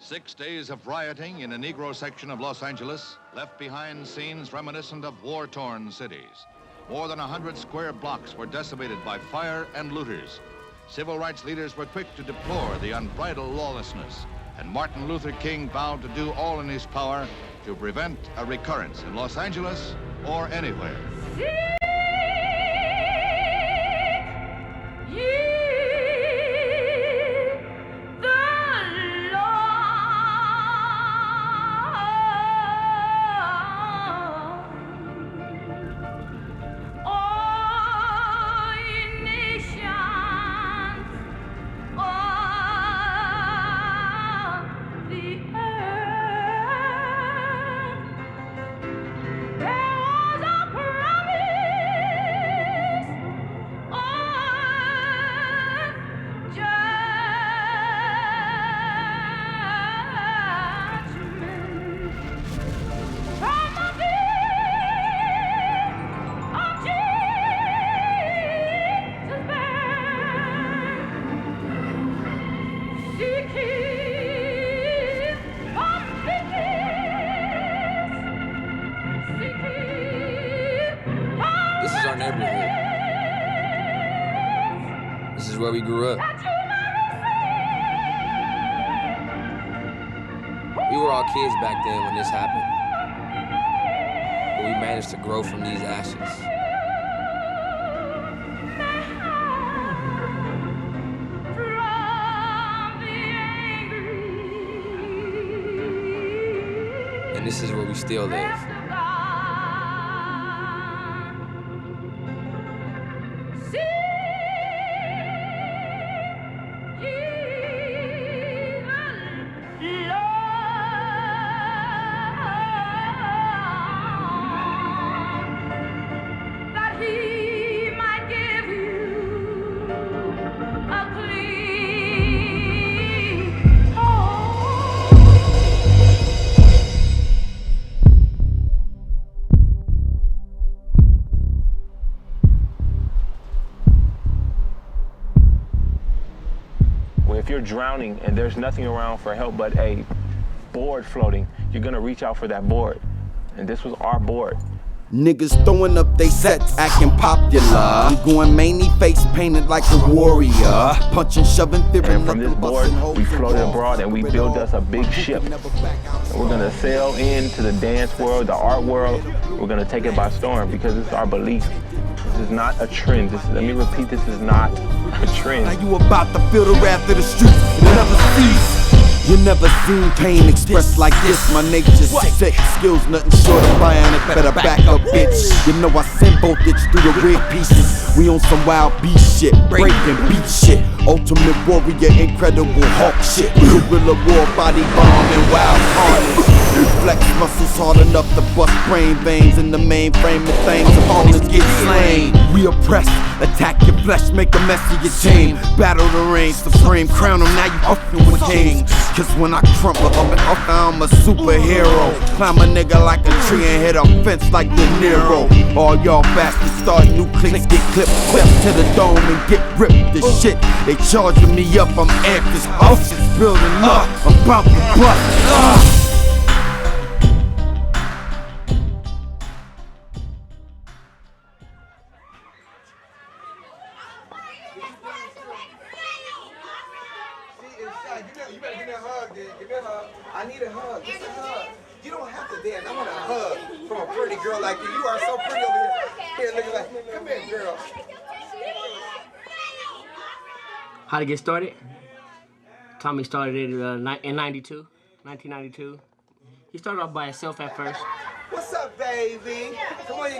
6 days of rioting in a Negro section of Los Angeles left behind scenes reminiscent of war-torn cities. More than 100 square blocks were decimated by fire and looters. Civil rights leaders were quick to deplore the unbridled lawlessness, and Martin Luther King vowed to do all in his power to prevent a recurrence in Los Angeles or anywhere. Where we grew up. We were all kids back then when this happened, but we managed to grow from these ashes. And this is where we still live. If you're drowning and there's nothing around for help but a board floating, you're gonna reach out for that board. And this was our board. Niggas throwing up they sets, acting popular. I'm going mainly face painted like a warrior. Punching, shoving, fearing. And from this board, we floated abroad and we built us a big ship. And we're gonna sail into the dance world, the art world. We're gonna take it by storm because it's our belief. This is not a trend. Let me repeat, this is not a trend. Now you about to feel the wrath of the streets. You never cease. You never seen pain expressed like this. My nature's sick, skills nothing short of bionic. Better back up, bitch. You know I send voltage through the rig pieces. We on some wild beast shit, breaking beat shit. Ultimate warrior, incredible Hulk shit. Guerrilla war, body bomb and wild carnage. Flex muscles hard enough to bust brain veins in the mainframe of things. Opponents get slain. We oppressed, attack your flesh, make a mess of your team. Battle the reign, supreme crown them, now you huffing with kings. Cause when I crumple up, I'm a superhero. Climb a nigga like a tree and hit a fence like De Niro. All y'all bastards start new clicks, get clipped, to the dome and get ripped to shit. They charging me up, I'm amped, this house is building up. I'm about to bust. You better give me a hug, dude. Give me a hug. I need a hug. Just a hug. You don't have to dance. I want a hug from a pretty girl like you. You are so pretty over here. Here, look at that. Come here, girl. How to get started? Tommy started it in 1992. He started off by himself at first. What's up, baby? Come on, you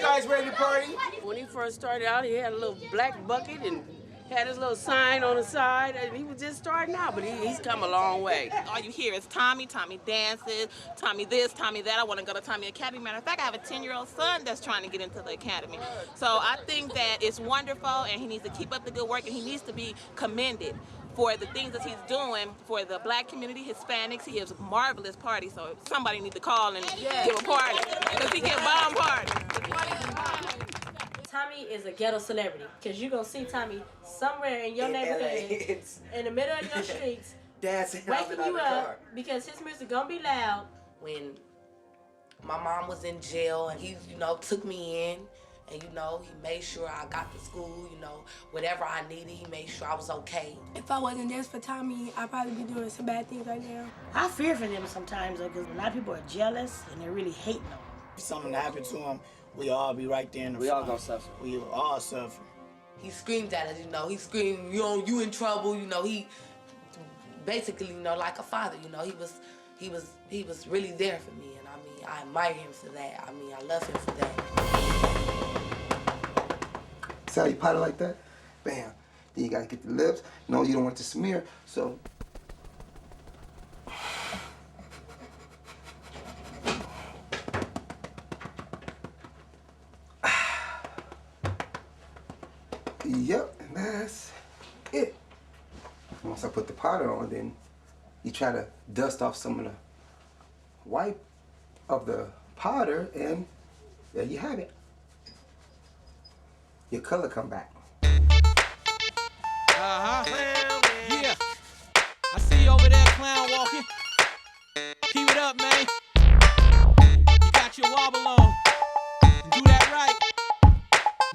guys ready to party? When he first started out, he had a little black bucket and had his little sign on the side, and he was just starting out, but he's come a long way. All you hear is Tommy dances, Tommy this, Tommy that. I want to go to Tommy Academy. Matter of fact, I have a 10-year-old son that's trying to get into the academy. So I think that it's wonderful, and he needs to keep up the good work, and he needs to be commended for the things that he's doing for the black community, Hispanics. He has marvelous parties, so somebody need to call and give a party, because he can bomb parties. Tommy is a ghetto celebrity, because you're going to see Tommy somewhere in your neighborhood, in the middle of your streets, dancing out waking of you the up car. because his music gonna be loud. When my mom was in jail and he, took me in and, he made sure I got to school, whatever I needed, he made sure I was okay. If I wasn't there for Tommy, I'd probably be doing some bad things right now. I fear for them sometimes because a lot of people are jealous and they're really hating on them. If something happened to him, we all be right there in the We front. all gonna suffer. We all suffer. He screamed at us, he screamed, you in trouble, he basically, like a father, he was really there for me, and I admire him for that. I love him for that. See how you pot it like that? Bam. Then you gotta get the lips. No, you don't want it to smear, so. Yep, and that's it. Once I put the powder on, then you try to dust off some of the white of the powder, and there you have it. Your color come back. Yeah. I see you over there, clown walking. Keep it up, man. You got your wobble on. Do that right.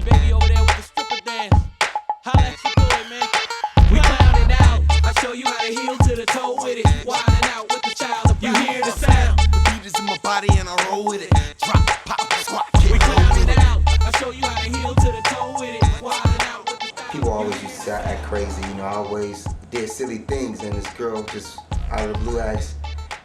Baby over there with the stripper dance. Holla at your boy, man. We clowning out. I show you how to heel to the toe with it. Wilding out with the child. You hear the sound. The beat is in my body and I roll with it. Drop, pop, squat, kick. We clowning out. I show you how to heel to the toe with it. Wilding out with the style. People always used to say I act crazy, I always did silly things, and this girl just out of the blue asked,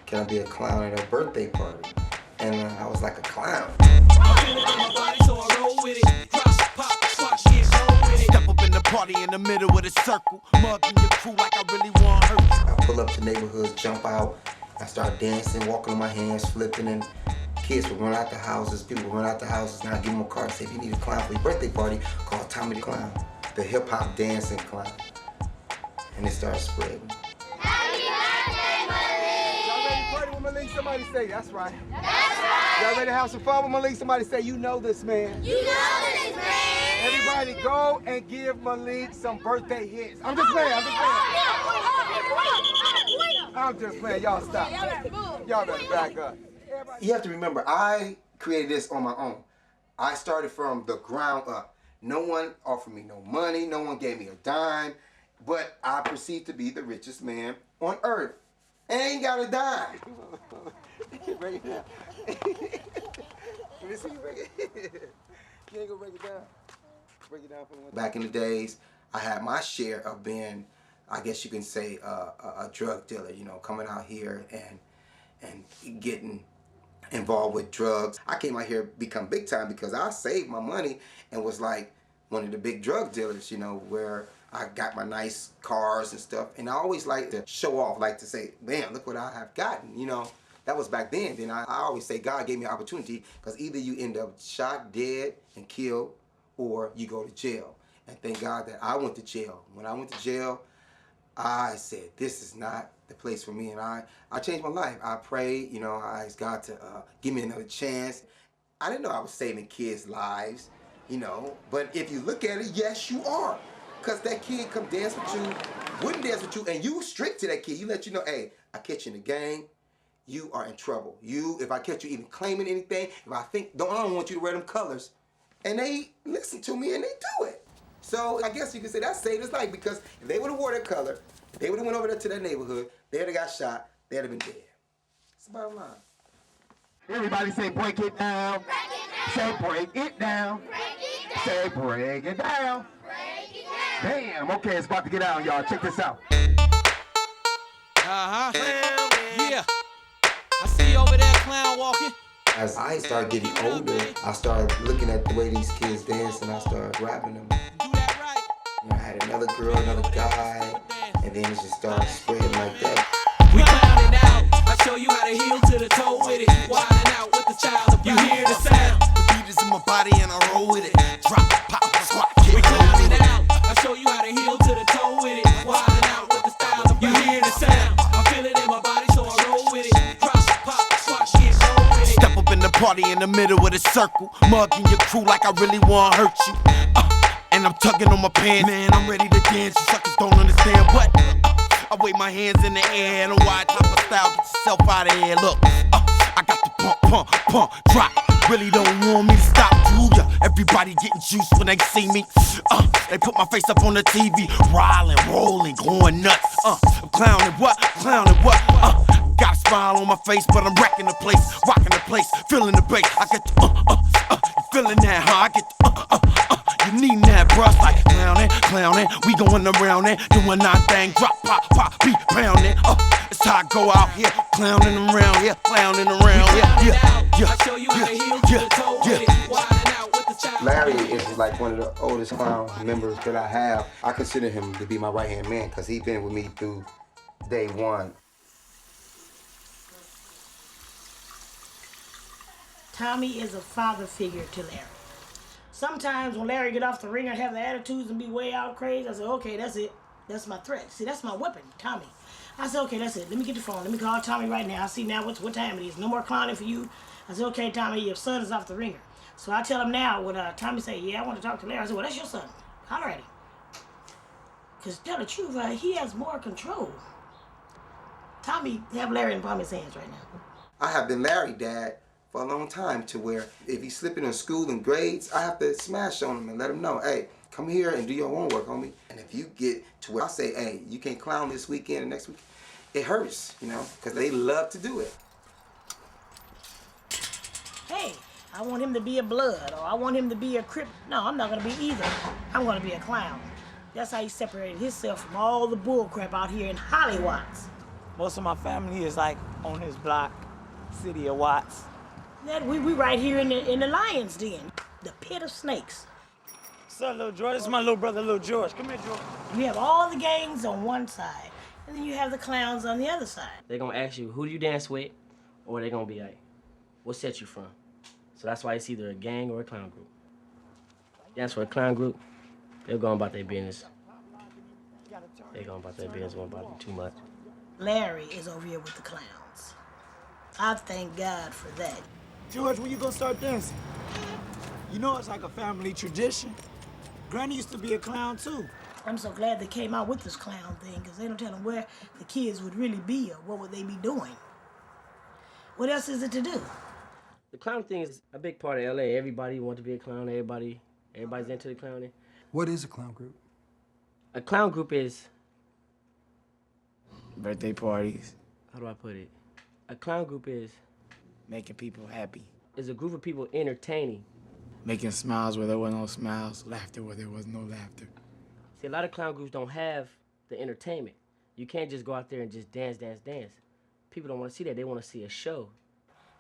can I be a clown at her birthday party? And I was like, a clown. I feel it in my body, so I roll with it. Drop, pop, squat, get roll with it. Step up in the party in the middle of the circle. Mugging your crew like I really want to hurt you. I pull up to neighborhoods, jump out, I start dancing, walking on my hands, flipping, and kids would run out the houses, people would run out the houses, and I'd give them a card and say, if you need a clown for your birthday party, call Tommy the Clown, the hip-hop dancing clown. And it started spreading. Happy birthday, Malik! Y'all ready to party with Malik? Somebody say, that's right. That's right! Y'all ready to have some fun with Malik? Somebody say, you know this man. You know this man! Everybody go and give Malik some birthday hits. I'm just playing, I'm just playing, y'all stop. Y'all better back up. You have to remember, I created this on my own. I started from the ground up. No one offered me no money, no one gave me a dime, but I perceived to be the richest man on earth. And I ain't got a dime. Break it down. Let me see you break it. You ain't gonna break it down. Break it down for me. Back in the days, I had my share of being, I guess you can say, a drug dealer, coming out here and getting involved with drugs. I came out here become big time because I saved my money and was like one of the big drug dealers, where I got my nice cars and stuff. And I always like to show off, like to say, man, look what I have gotten, That was back then. Then I always say God gave me an opportunity because either you end up shot, dead, and killed, or you go to jail. And thank God that I went to jail. When I went to jail, I said, this is not the place for me, and I changed my life. I prayed, I asked God to give me another chance. I didn't know I was saving kids' lives, but if you look at it, yes, you are. Because that kid come dance with you, wouldn't dance with you, and you strict to that kid. You let you know, hey, I catch you in the gang, you are in trouble. If I catch you even claiming anything, if I don't want you to wear them colors, and they listen to me and they do it. So I guess you could say that saved his life, because if they would have wore that color, they would have went over there to that neighborhood, they'd have got shot, they'd have been dead. It's the bottom line. Everybody say break it down. Break it down. Say break it down. Break it down. Say break it down. Break it down. Damn, okay, it's about to get out, y'all. Check this out. Yeah. I see you over there, clown walking. As I started getting older, I started looking at the way these kids dance, and I started rapping them. I had another girl, another guy, and then it just started spreading like that. We clowning out. I show you how to heel to the toe with it. Wilding out with the child. You hear the sound. The beat is in my body and I roll with it. Drop, pop, squat, kick. We clowning out. I show you how to heel to the toe with it. Wilding out with the style. You hear the sound. I feel it in my body, so I roll with it. Drop, pop, squat, get roll with it. Step up in the party in the middle of the circle. Mugging your crew like I really want to hurt you. And I'm tugging on my pants. Man, I'm ready to dance. You suckers don't understand what. I wave my hands in the air and a wide top of style. Get yourself out of here. Look, I got the pump, drop. Really don't want me to stop, do ya? Everybody getting juice when they see me. They put my face up on the TV, rilin', rolling, going nuts. I'm clowning what? Got a smile on my face, but I'm wrecking the place, rocking the place, feeling the bass. I get the you feeling that, huh? I get the you need that, bruh. Like clowning, we going around it, doing our thing, drop, pop, beat pounding. It's how I go out here, clowning around here, Larry is like one of the oldest clown members that I have. I consider him to be my right-hand man because he's been with me through day one. Tommy is a father figure to Larry. Sometimes when Larry get off the ring and have the attitudes and be way out crazy, I say, okay, that's it. That's my threat. See, that's my weapon, Tommy. I said, okay, that's it. Let me get the phone. Let me call Tommy right now. I see now what time it is. No more clowning for you. I said, okay, Tommy, your son is off the ringer. So I tell him now when Tommy say, yeah, I want to talk to Larry. I said, well, that's your son. Holler at him. Because to tell the truth, he has more control. Tommy have Larry in Tommy's hands right now. I have been Larry dad for a long time to where if he's slipping in school and grades, I have to smash on him and let him know, hey, come here and do your homework, homie. And if you get to where I say, hey, you can't clown this weekend and next week, it hurts, you know, because they love to do it. Hey, I want him to be a blood, or I want him to be a crip. No, I'm not going to be either. I'm going to be a clown. That's how he separated himself from all the bull crap out here in Hollywood. Most of my family is like on this block, city of Watts. We right here in the lion's den, the pit of snakes. What's up, little George? This is my little brother, little George. Come here, George. You have all the gangs on one side, and then you have the clowns on the other side. They're gonna ask you, who do you dance with? Or they're gonna be like, what set you from? So that's why it's either a gang or a clown group. Dance for a clown group, they're going about their business. They're going about their business, won't bother you too much. Larry is over here with the clowns. I thank God for that. George, when you gonna start dancing? You know it's like a family tradition. Granny used to be a clown too. I'm so glad they came out with this clown thing because they don't tell them where the kids would really be or what would they be doing. What else is it to do? The clown thing is a big part of LA. Everybody wants to be a clown. Everybody's into the clowning. What is a clown group? A clown group is... birthday parties. How do I put it? A clown group is... making people happy. It's a group of people entertaining. Making smiles where there was no smiles, laughter where there was no laughter. See, a lot of clown groups don't have the entertainment. You can't just go out there and just dance. People don't want to see that. They want to see a show.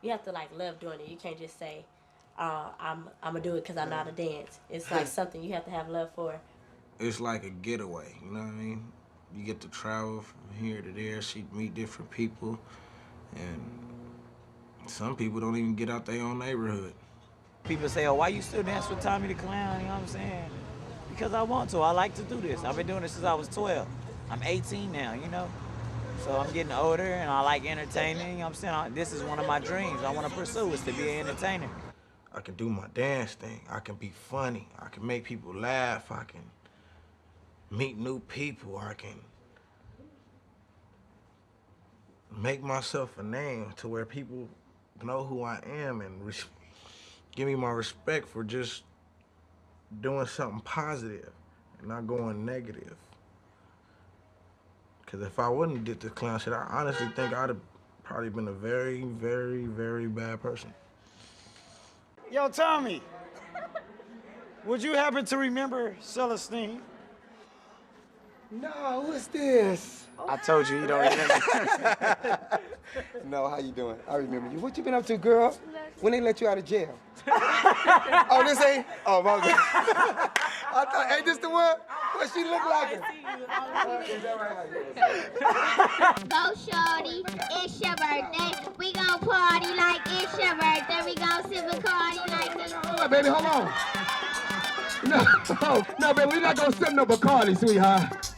You have to like love doing it. You can't just say, I'm gonna do it because I know how to dance. It's like something you have to have love for. It's like a getaway, you know what I mean? You get to travel from here to there, meet different people, and some people don't even get out their own neighborhood. People say, oh, why you still dance with Tommy the Clown? You know what I'm saying? Because I want to. I like to do this. I've been doing this since I was 12. I'm 18 now, you know? So I'm getting older and I like entertaining. You know what I'm saying? This is one of my dreams I want to pursue, is to be an entertainer. I can do my dance thing. I can be funny. I can make people laugh. I can meet new people. I can make myself a name to where people know who I am and give me my respect for just doing something positive and not going negative. Because if I wouldn't have did this clown shit, I honestly think I'd have probably been a very, very, very bad person. Yo, Tommy, would you happen to remember Celestine? No, what's this? I told you don't remember. No, how you doing? I remember you. What you been up to, girl? When they let you out of jail? Oh, this ain't? Oh, my God. I thought, ain't this the one? What she look like? Is that right? Go, shorty. It's your birthday. We gon' party like it's your birthday. We gon' sip a Bacardi like this. Hold on, baby, hold on. No, baby, we not gonna sip no Bacardi, sweetheart.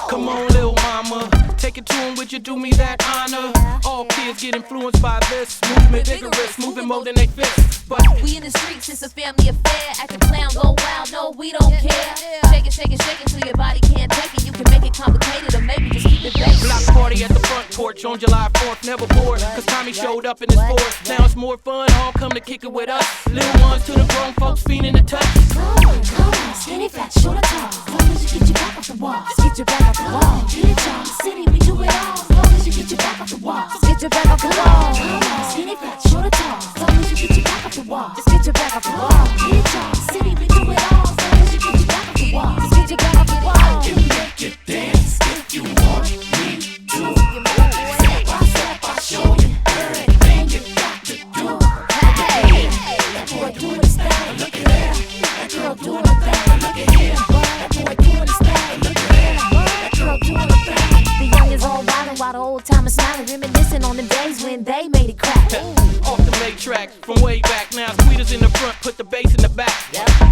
Come on, little mama, take it to him, would you do me that honor? All kids get influenced by this movement, vigorous, moving more than they fit. But we in the streets, it's a family affair. Act the clown, go wild, no, we don't care. Shake it, shake it, shake it till your body can't take it. You can make it complicated or maybe just March on July 4th, never bored, cause Tommy showed up in his Ford. Now it's more fun, all come to kick it with us. Little ones to the grown folks, feeling the touch. Come on, skinny fat, short or tall. As long as you get your back off the wall, just get your back off the wall. Get it, y'all, the city, we do it all. As long as you get your back off the wall, just get your back off the wall. Come on, skinny fat, short or tall. As long as you get your back off the wall, just get your back off the wall. Get it, y'all, the city, we do it all. As long as you get your back off the wall, just get your back off the wall. I can make you dance if you want me to. Step by step, I'll show you everything you got to do. Hey, that boy doing his thing. Look at that. That girl doing her thing. Look at him. That boy doing his thing. Look at that. That girl doing her thing. The young is all wildin' while the old timers smiling, reminiscing on the days when they made it crack. Off the matrix from way back. Now Squeezers in the front, put the bass in the back.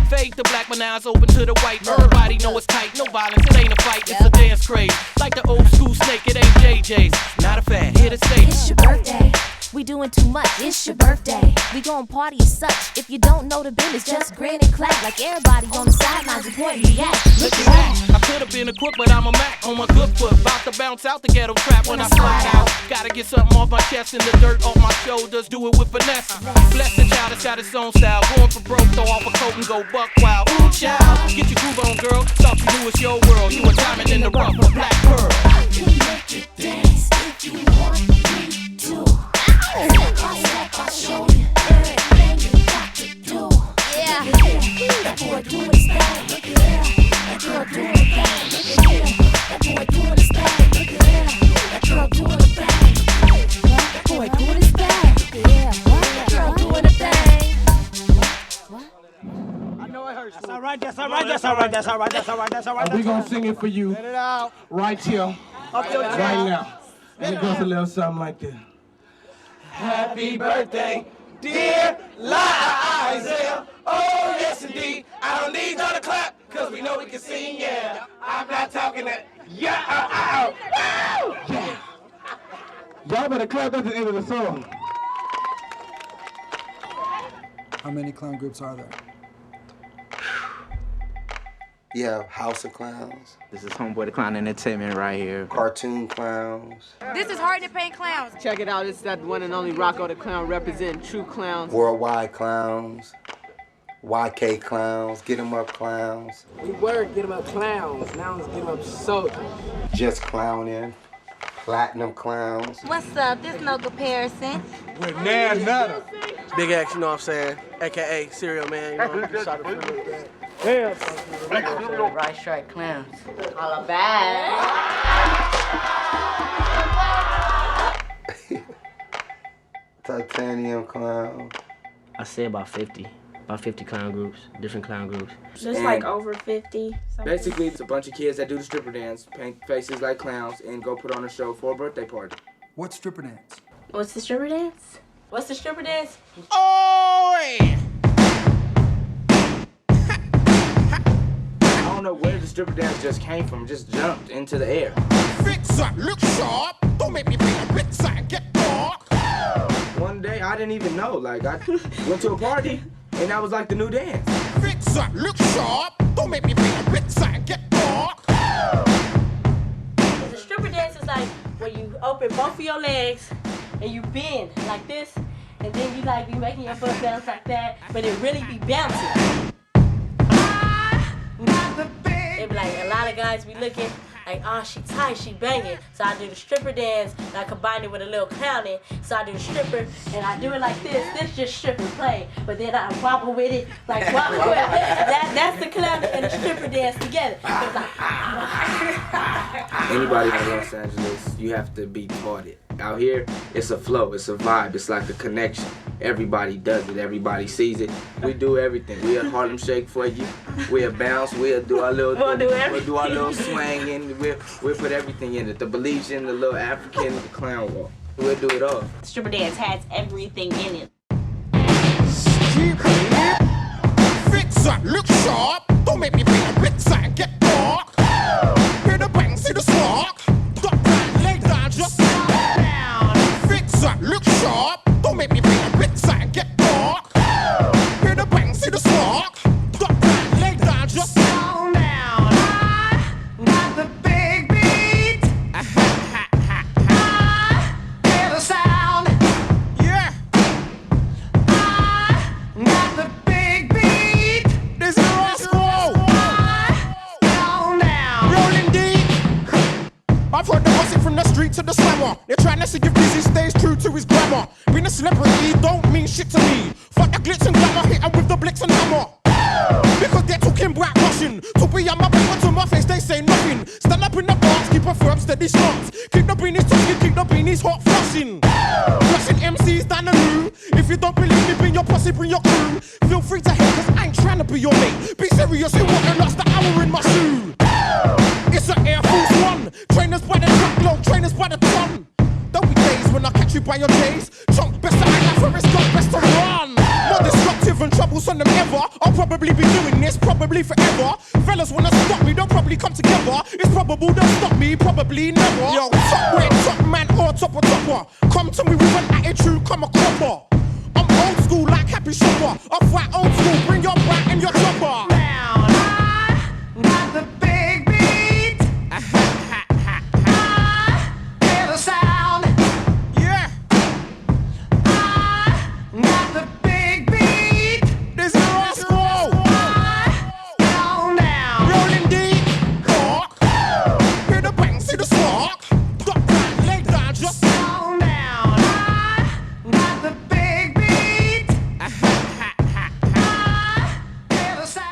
Fade the black, but now it's open to the white. Everybody know it's tight, no violence, it ain't a fight, it's a dance craze. Like the old school snake, it ain't JJ's. Not a fad, here to stay. It's your birthday. We doing too much, it's your birthday. We gon' party as such. If you don't know the business, just grin and clap. Like everybody on the sidelines reporting the act. Look at that. I could have been a crook, but I'm a Mac on my good foot. About to bounce out the ghetto trap when I slide out. Gotta get something off my chest and the dirt off my shoulders. Do it with finesse. Bless the child that's got its own style. Going for broke, throw off a coat and go buck wild. Ooh, child, get your groove on, girl. Thought you knew it's your world. You a diamond in the rough, a black pearl. I can make you dance if you want me to. Step by step, I'll show you everything you got to do. Yeah. That boy doing his thing. Look at him. That girl doing her thing. Look at him. That boy doing his thing. Look at him. That girl doing her thing. That boy doing his thing. Yeah. That girl doing her thing. I know I heard you. That's all right. That's all right. That's all right. That's all right. That's all right. That's all right. We're gonna sing it for you. Let it out. Right here. Up your chest. Right now. And it goes a little something like this. Happy birthday, dear Liza. Oh, yes, indeed. I don't need y'all to clap, because we know we can sing, yeah. I'm not talking that. Yeah. Yeah. Y'all better clap at the end of the song. How many clown groups are there? Yeah, House of Clowns. This is Homeboy the Clown Entertainment right here. Cartoon Clowns. This is Hard to Paint Clowns. Check it out, it's that one and only Rocco the Clown representing true clowns. Worldwide Clowns. YK Clowns. Get 'em Up Clowns. We were Get 'em Up Clowns, now it's Get 'em Up Soldiers. Just Clowning. Platinum Clowns. What's up? This no comparison. With Nan Nutter. Big X, you know what I'm saying? AKA Serial Man, you know? Shot it for me. Right Strike Clowns. All bad. Titanium Clown. I say about 50 clown groups, different clown groups. Just like over 50. Basically, it's a bunch of kids that do the stripper dance, paint faces like clowns, and go put on a show for a birthday party. What's stripper dance? What's the stripper dance? What's the stripper dance? Oh, yeah. I don't know where the stripper dance just came from, just jumped into the air. Fix up, look sharp. Don't make me bring a big side, get dark. One day, I didn't even know. Like, I went to a party, and that was like the new dance. Fix up, look sharp. Don't make me bring a big side, get dark. The stripper dance is like when you open both of your legs and you bend like this, and then you like be making your butt bounce like that, but it really be bouncing. It be like a lot of guys be looking like, oh, she tight, she banging. So I do the stripper dance, and I combine it with a little clowning. So I do the stripper, and I do it like this. This just stripper play, but then I wobble with it, like wobble with it. That's the clowning and the stripper dance together. It's like, Anybody from Los Angeles, you have to be taught it. Out here, it's a flow, it's a vibe, it's like a connection. Everybody does it, everybody sees it. We do everything. We'll Harlem Shake for you. We'll bounce, we'll do our little we'll do our little swang in. We'll put everything in it. The Belizean, the little African, the clown walk. We'll do it all. Stripper dance has everything in it. Fix up, look sharp. Don't make me bring a big side, get dark. Hear the bang, see the spark. Drop down, lay down, just down. Fix up, look sharp. Don't make me bring a big side, get dark. Hear the bang, see the spark. Drop down, lay down, just down. Got the big beat. street to the slammer. They're trying to see if Busy stays true to his grammar. Being a celebrity don't mean shit to me. Fuck the glitz and glamour, hit 'em with the blitz and hammer. Because they're talking black Russian. To be on my back, but to my face they say nothing. Stand up in the box, keep a firm steady stance. Keep the beanies talking, keep the beanies hot flushing. Flushing MCs down the loo. If you don't believe me, bring your posse, bring your crew. Feel free to hate, cause I ain't trying to be your mate. Be serious, you wouldn't lost the hour in my shoe. It's an Air Force One. Trainers by the truckload, trainers by the ton. There'll be days when I catch you by your days. Chunk, best to act like Forrest Gump, best to run. More disruptive and troublesome than ever. I'll probably be doing this, probably forever. Fellas wanna stop me, they'll probably come together. It's probable they'll stop me, probably never. Yo, top red, top man or topper topper. Come to me with an attitude, come a cropper. I'm old school like Happy Shopper. I fight old school, bring your brat and your chopper. Now, not the big beat. Hear the sound. Yeah. Not the big beat. This is raw school. Down, down. Rolling deep. Walk. Hear the bang, see the spark. Duck down, lay down, just down, down. Not the big beat.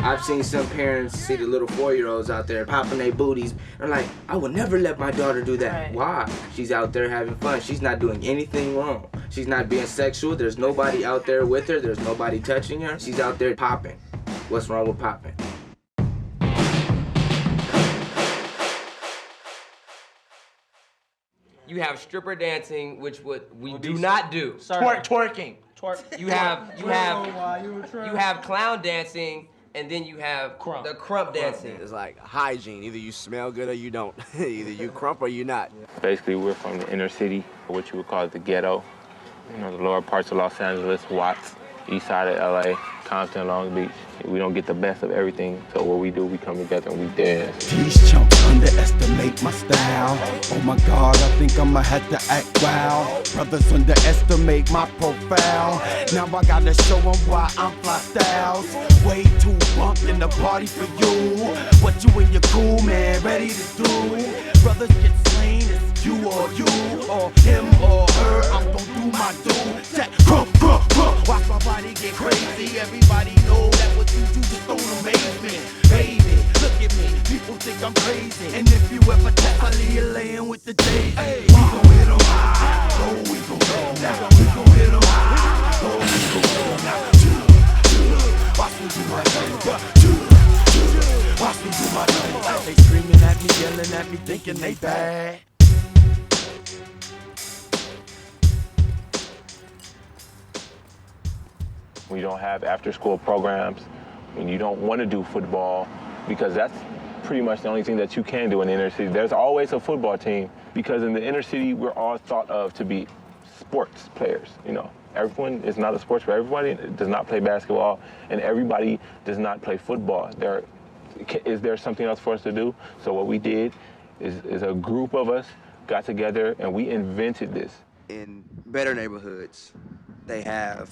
I've seen some parents see the little 4-year-olds out there popping their booties. They're like, I would never let my daughter do that. Right. Why? She's out there having fun. She's not doing anything wrong. She's not being sexual. There's nobody out there with her. There's nobody touching her. She's out there popping. What's wrong with popping? You have stripper dancing, which we do not do. Twerking. You have clown dancing, and then you have the crump dancing. It's like hygiene. Either you smell good or you don't. Either you crump or you not. Basically, we're from the inner city, what you would call the ghetto. You know, the lower parts of Los Angeles, Watts, east side of LA, Compton, Long Beach. We don't get the best of everything, so what we do, we come together and we dance. These chumps underestimate my style. Oh my God, I think I'ma have to act wild. Brothers underestimate my profile. Now I gotta show them why I'm fly styles. Way too bumped in the party for you. What you and your cool man ready to do? Brothers get slain, it's you or him or her. I'm gon' do my do. Check, crump. Watch my body get crazy. Everybody know that what you do just don't amaze me. Baby, look at me. People think I'm crazy. And if you ever test, I leave you laying with the daisy. We gon' hit 'em high. Oh, we gon' hit 'em now. We gon' hit 'em high. Oh, we gon' hit 'em now. Watch me do my thing. Watch me do my thing. They screaming at me, yelling at me, thinking they bad. We don't have after-school programs. When you don't want to do football, because that's pretty much the only thing that you can do in the inner city. There's always a football team, because in the inner city, we're all thought of to be sports players, you know. Everyone is not a sports player. Everybody does not play basketball, and everybody does not play football. Is there something else for us to do? So what we did is a group of us got together, and we invented this. In better neighborhoods, they have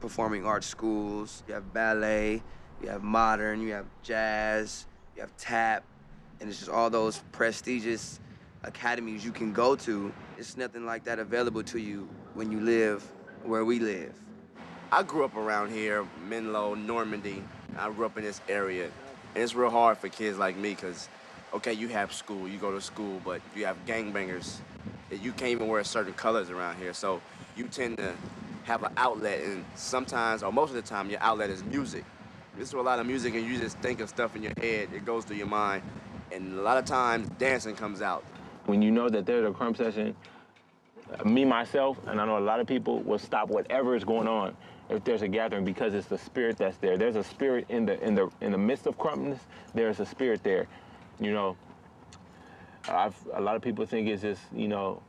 performing arts schools, you have ballet, you have modern, you have jazz, you have tap, and it's just all those prestigious academies you can go to. It's nothing like that available to you when you live where we live. I grew up around here, Menlo, Normandy. I grew up in this area. And it's real hard for kids like me because, okay, you have school, you go to school, but you have gangbangers. You can't even wear certain colors around here. So you tend to have an outlet, and sometimes, or most of the time, your outlet is music. You listen to a lot of music and you just think of stuff in your head, it goes through your mind, and a lot of times dancing comes out. When you know that there's a crump session, me, myself, and I know a lot of people will stop whatever is going on if there's a gathering because it's the spirit that's there. There's a spirit in the midst of crumpness, there's a spirit there. You know, a lot of people think it's just, you know,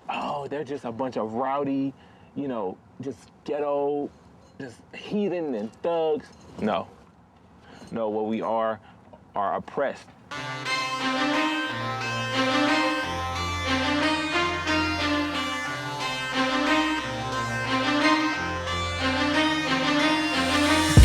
oh, they're just a bunch of rowdy, you know, just ghetto, just heathen and thugs. No. No, what we are oppressed.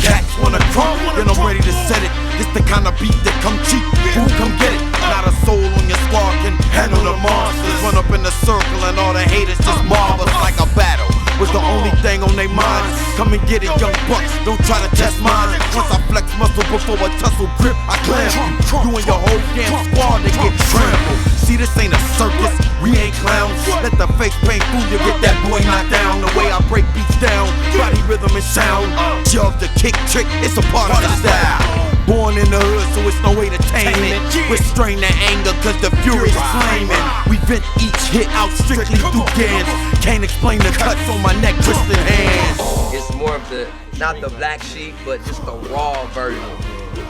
Cats wanna crump, then I'm ready to set it. It's the kind of beat that come cheap. Who come get it? Not a soul on your squad can handle the monsters. Run up in the circle and all the haters just mob us like a battle was the only thing on their minds. Come and get it, young bucks, don't try to test mine. Once I flex muscle before a tussle grip, I clamp you and your whole damn squad, they get trampled. See, this ain't a circus, we ain't clowns. Let the face paint fool you, get that boy knocked down. The way I break beats down, body rhythm and sound. Jump the kick trick, it's a part of the style. Born in the hood, so it's no way to tame it. Restrain the anger, cause the fury's flaming. We vent each hit out strictly through dance. Can't explain the cuts on my neck, twisted hands. It's more of the, not the black sheep, but just the raw version.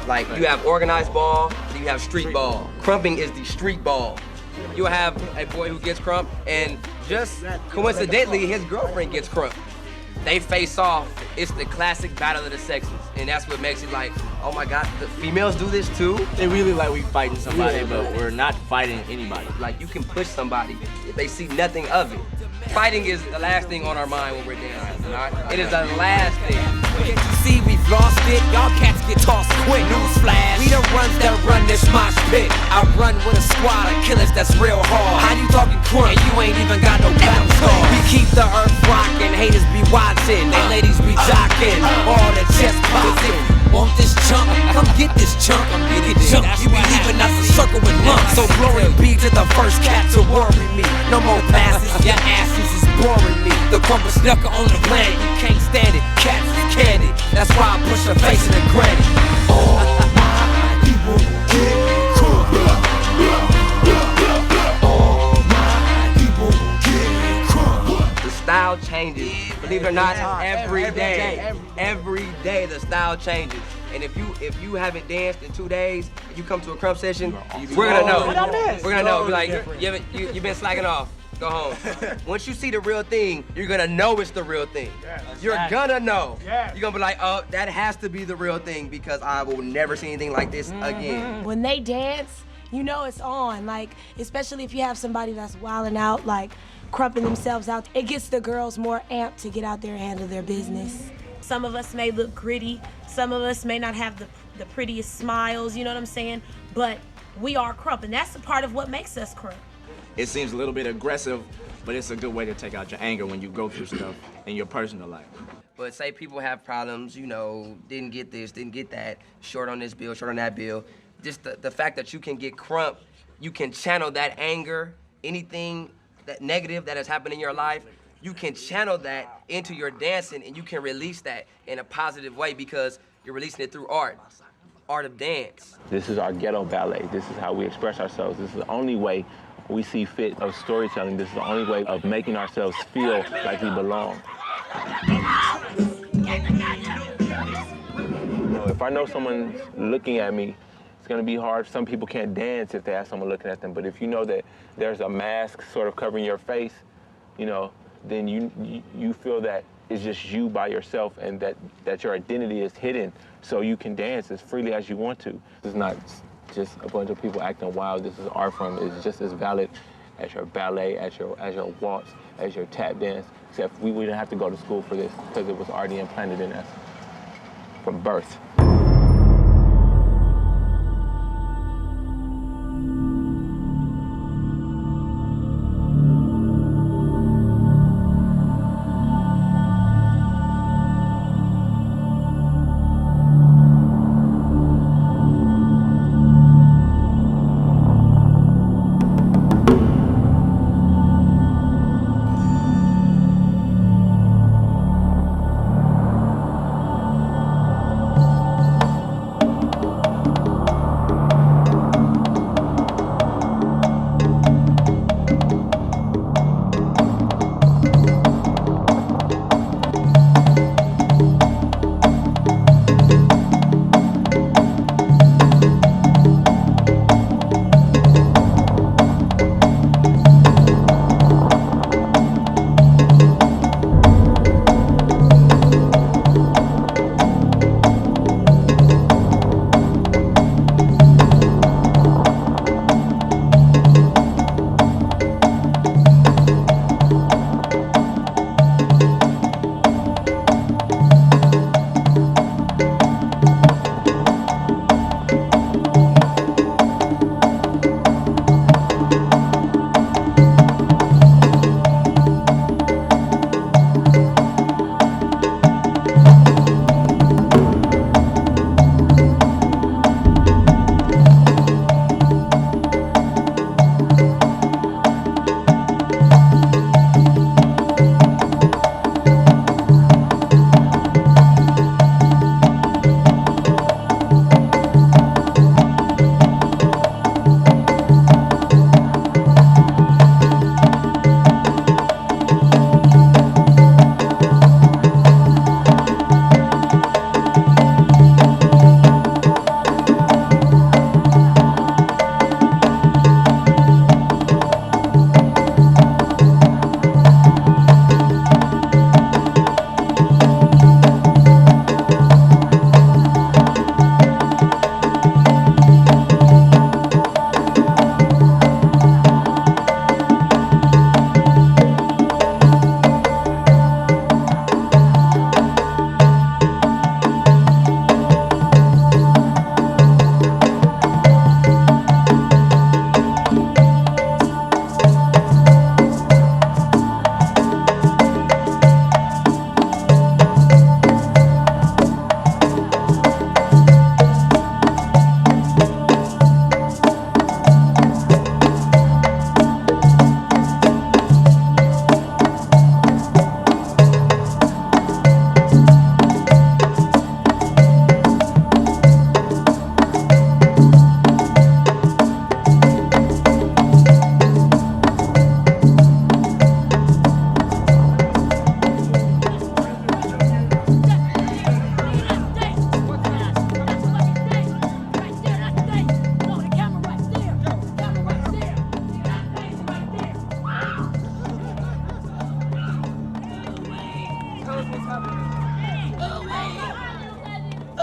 Like, you have organized ball, and you have street ball. Krumping is the street ball. You'll have a boy who gets crump, and just coincidentally, his girlfriend gets crump. They face off. It's the classic battle of the sexes, and that's what makes it like, oh my God, the females do this too? They really like we fighting somebody, but we're not fighting anybody. Like, you can push somebody if they see nothing of it. Fighting is the last thing on our mind when we're dancing, all right? It is the last thing. Can't you see we've lost it? Y'all cats get tossed quick. Newsflash, we the ones that run this mosh pit. I run with a squad of killers that's real hard. How you talking crunk and you ain't even got no battle scars? We keep the earth rocking, haters be watching, they ladies be jocking. All the chest popping. Want this chunk? Come get this chunk. I'm getting chunk. You be leaving out the circle with lumps. So glory be to the first cat to worry me. No more passes, your asses is boring me. The crump is knuckle on the planet, you can't stand it. Cats is candy, that's why I push her face in the granny. All my people get crunk. All my people get crunk. The style changes. Believe it or not, every day. Every day the style changes. And if you haven't danced in 2 days, and you come to a crump session, we're gonna know. We're gonna know. Be like, you've been slacking off. Go home. Once you see the real thing, you're gonna know it's the real thing. You're gonna know. You're gonna be like, oh, that has to be the real thing because I will never see anything like this again. When they dance, you know it's on. Like, especially if you have somebody that's wilding out, like crumping themselves out, it gets the girls more amped to get out there and handle their business. Some of us may look gritty. Some of us may not have the prettiest smiles, you know what I'm saying? But we are crump, and that's the part of what makes us crump. It seems a little bit aggressive, but it's a good way to take out your anger when you go through stuff in your personal life. But say people have problems, you know, didn't get this, didn't get that, short on this bill, short on that bill. Just the fact that you can get crump, you can channel that anger, anything that negative that has happened in your life, you can channel that into your dancing and you can release that in a positive way because you're releasing it through art of dance. This is our ghetto ballet. This is how we express ourselves. This is the only way we see fit of storytelling. This is the only way of making ourselves feel like we belong. You know, if I know someone's looking at me, it's gonna be hard. Some people can't dance if they have someone looking at them, but if you know that there's a mask sort of covering your face, you know, then you feel that it's just you by yourself and that your identity is hidden so you can dance as freely as you want to. It's not just a bunch of people acting wild. This is art form. It's just as valid as your ballet, as your waltz, as your tap dance, except we didn't have to go to school for this because it was already implanted in us from birth.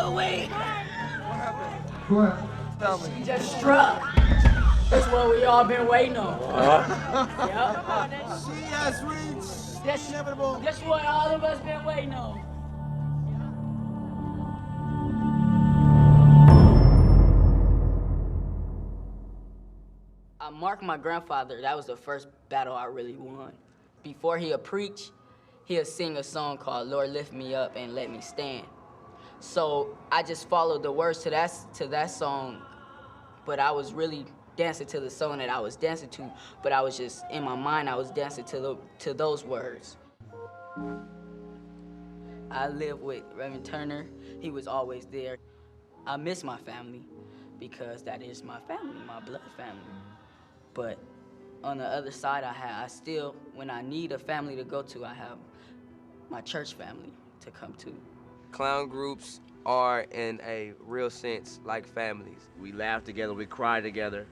Oh, wait. What? Tell me. He just struck. That's what we all been waiting on. Yep. She has reached That's inevitable. That's what all of us been waiting on. Mark, my grandfather, that was the first battle I really won. Before he'd preach, he'd sing a song called Lord Lift Me Up and Let Me Stand. So I just followed the words to that song, but I was really dancing to the song that I was dancing to, but I was just, in my mind, I was dancing to those words. I lived with Reverend Turner. He was always there. I miss my family because that is my family, my blood family. But on the other side, I still, when I need a family to go to, I have my church family to come to. Clown groups are, in a real sense, like families. We laugh together, we cry together,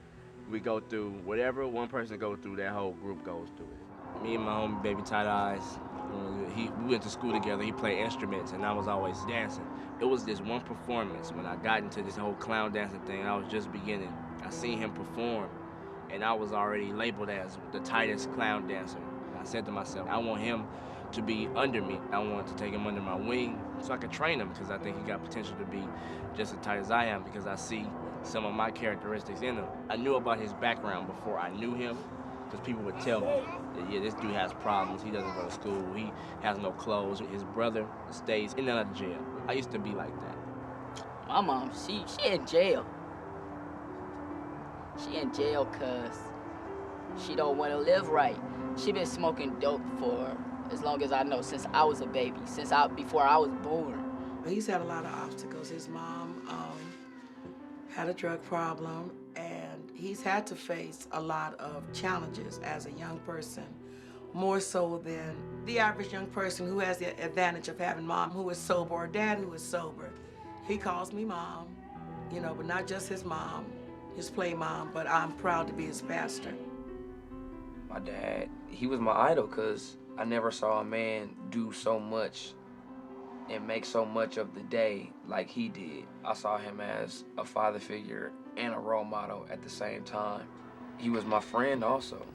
we go through whatever one person goes through, that whole group goes through it. Me and my homie, Baby Tight Eyes, we went to school together, he played instruments, and I was always dancing. It was this one performance when I got into this whole clown dancing thing, I was just beginning. I seen him perform, and I was already labeled as the tightest clown dancer. I said to myself, I want him to be under me. I want to take him under my wing so I could train him, because I think he got potential to be just as tight as I am, because I see some of my characteristics in him. I knew about his background before I knew him, because people would tell me that, yeah, this dude has problems, he doesn't go to school, he has no clothes, his brother stays in and out of jail. I used to be like that. My mom, she in jail. She in jail because she don't want to live right. She been smoking dope for as long as I know, since I was a baby, before I was born. He's had a lot of obstacles. His mom had a drug problem, and he's had to face a lot of challenges as a young person, more so than the average young person who has the advantage of having mom who is sober or dad who is sober. He calls me mom, you know, but not just his mom, his play mom, but I'm proud to be his pastor. My dad, he was my idol because I never saw a man do so much and make so much of the day like he did. I saw him as a father figure and a role model at the same time. He was my friend also.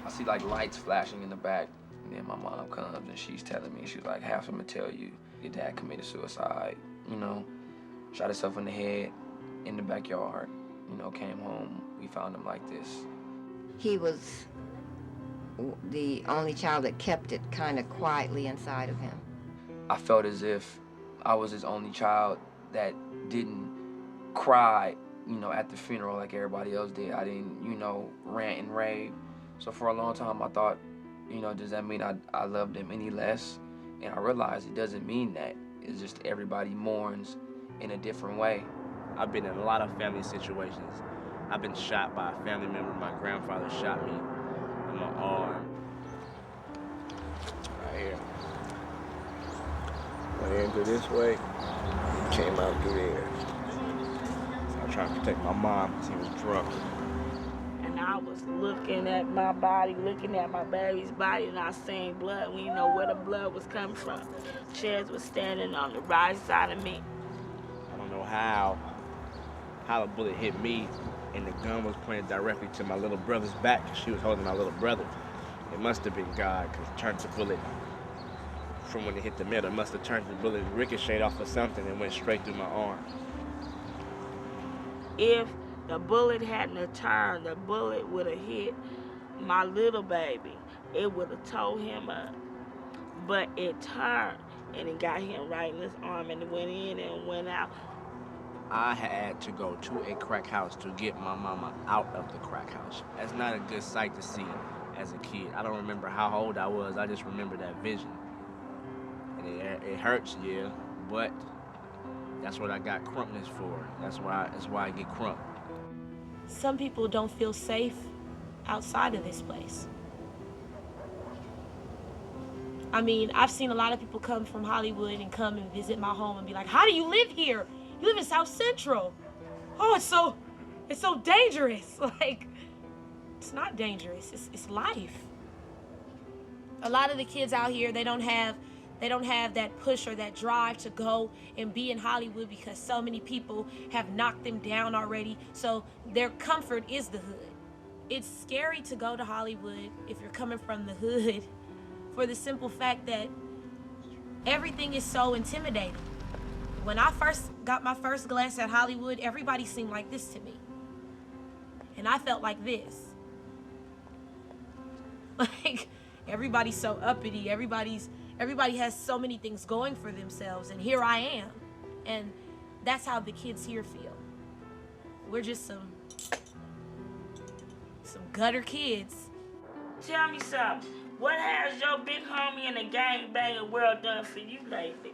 I see like lights flashing in the back, and then my mom comes and she's telling me, she's like, "Have someone tell you your dad committed suicide, you know, shot himself in the head in the backyard, you know, came home, we found him like this." He was the only child that kept it kind of quietly inside of him. I felt as if I was his only child that didn't cry, you know, at the funeral like everybody else did. I didn't, you know, rant and rave. So for a long time I thought, you know, does that mean I loved him any less? And I realized it doesn't mean that. It's just everybody mourns in a different way. I've been in a lot of family situations. I've been shot by a family member. My grandfather shot me in my arm. Right here. Went in through this way, came out through there. So I was trying to protect my mom because he was drunk. And I was looking at my body, looking at my baby's body, and I seen blood. We didn't know where the blood was coming from. Chairs was standing on the right side of me. I don't know how the bullet hit me, and the gun was pointed directly to my little brother's back, because she was holding my little brother. It must have been God, because it turned the bullet from when it hit the middle. It must have turned the bullet, ricocheted off of something, and went straight through my arm. If the bullet hadn't have turned, the bullet would have hit my little baby. It would have tore him up. But it turned, and it got him right in his arm, and it went in and went out. I had to go to a crack house to get my mama out of the crack house. That's not a good sight to see as a kid. I don't remember how old I was, I just remember that vision. And it hurts, yeah, but that's what I got crumpness for. That's why I get crump. Some people don't feel safe outside of this place. I mean, I've seen a lot of people come from Hollywood and come and visit my home and be like, "How do you live here? You live in South Central. Oh, it's so dangerous." Like, it's not dangerous, it's life. A lot of the kids out here, they don't have They don't have that push or that drive to go and be in Hollywood because so many people have knocked them down already. So their comfort is the hood. It's scary to go to Hollywood if you're coming from the hood for the simple fact that everything is so intimidating. When I first got my first glance at Hollywood, everybody seemed like this to me. And I felt like this. Like, everybody's so uppity, everybody has so many things going for themselves, and here I am. And that's how the kids here feel. We're just some gutter kids. Tell me something. What has your big homie in the gangbanging world done for you lately?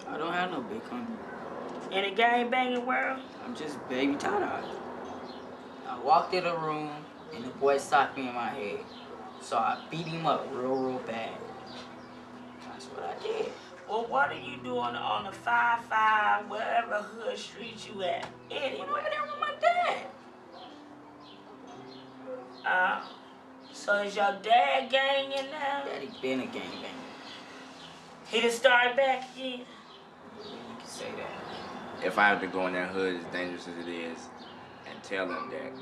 I don't have no big homie. In the gangbanging world? I'm just baby Tada. I walked in the room and the boy socked me in my head. So I beat him up real bad. That's what I did. Well, what are you doing on the 5-5, wherever hood street you at? Anywhere there with my dad. So is your dad ganging now? Daddy been a gangbanger. He done started back again? You can say that. If I have to go in that hood as dangerous as it is and tell them that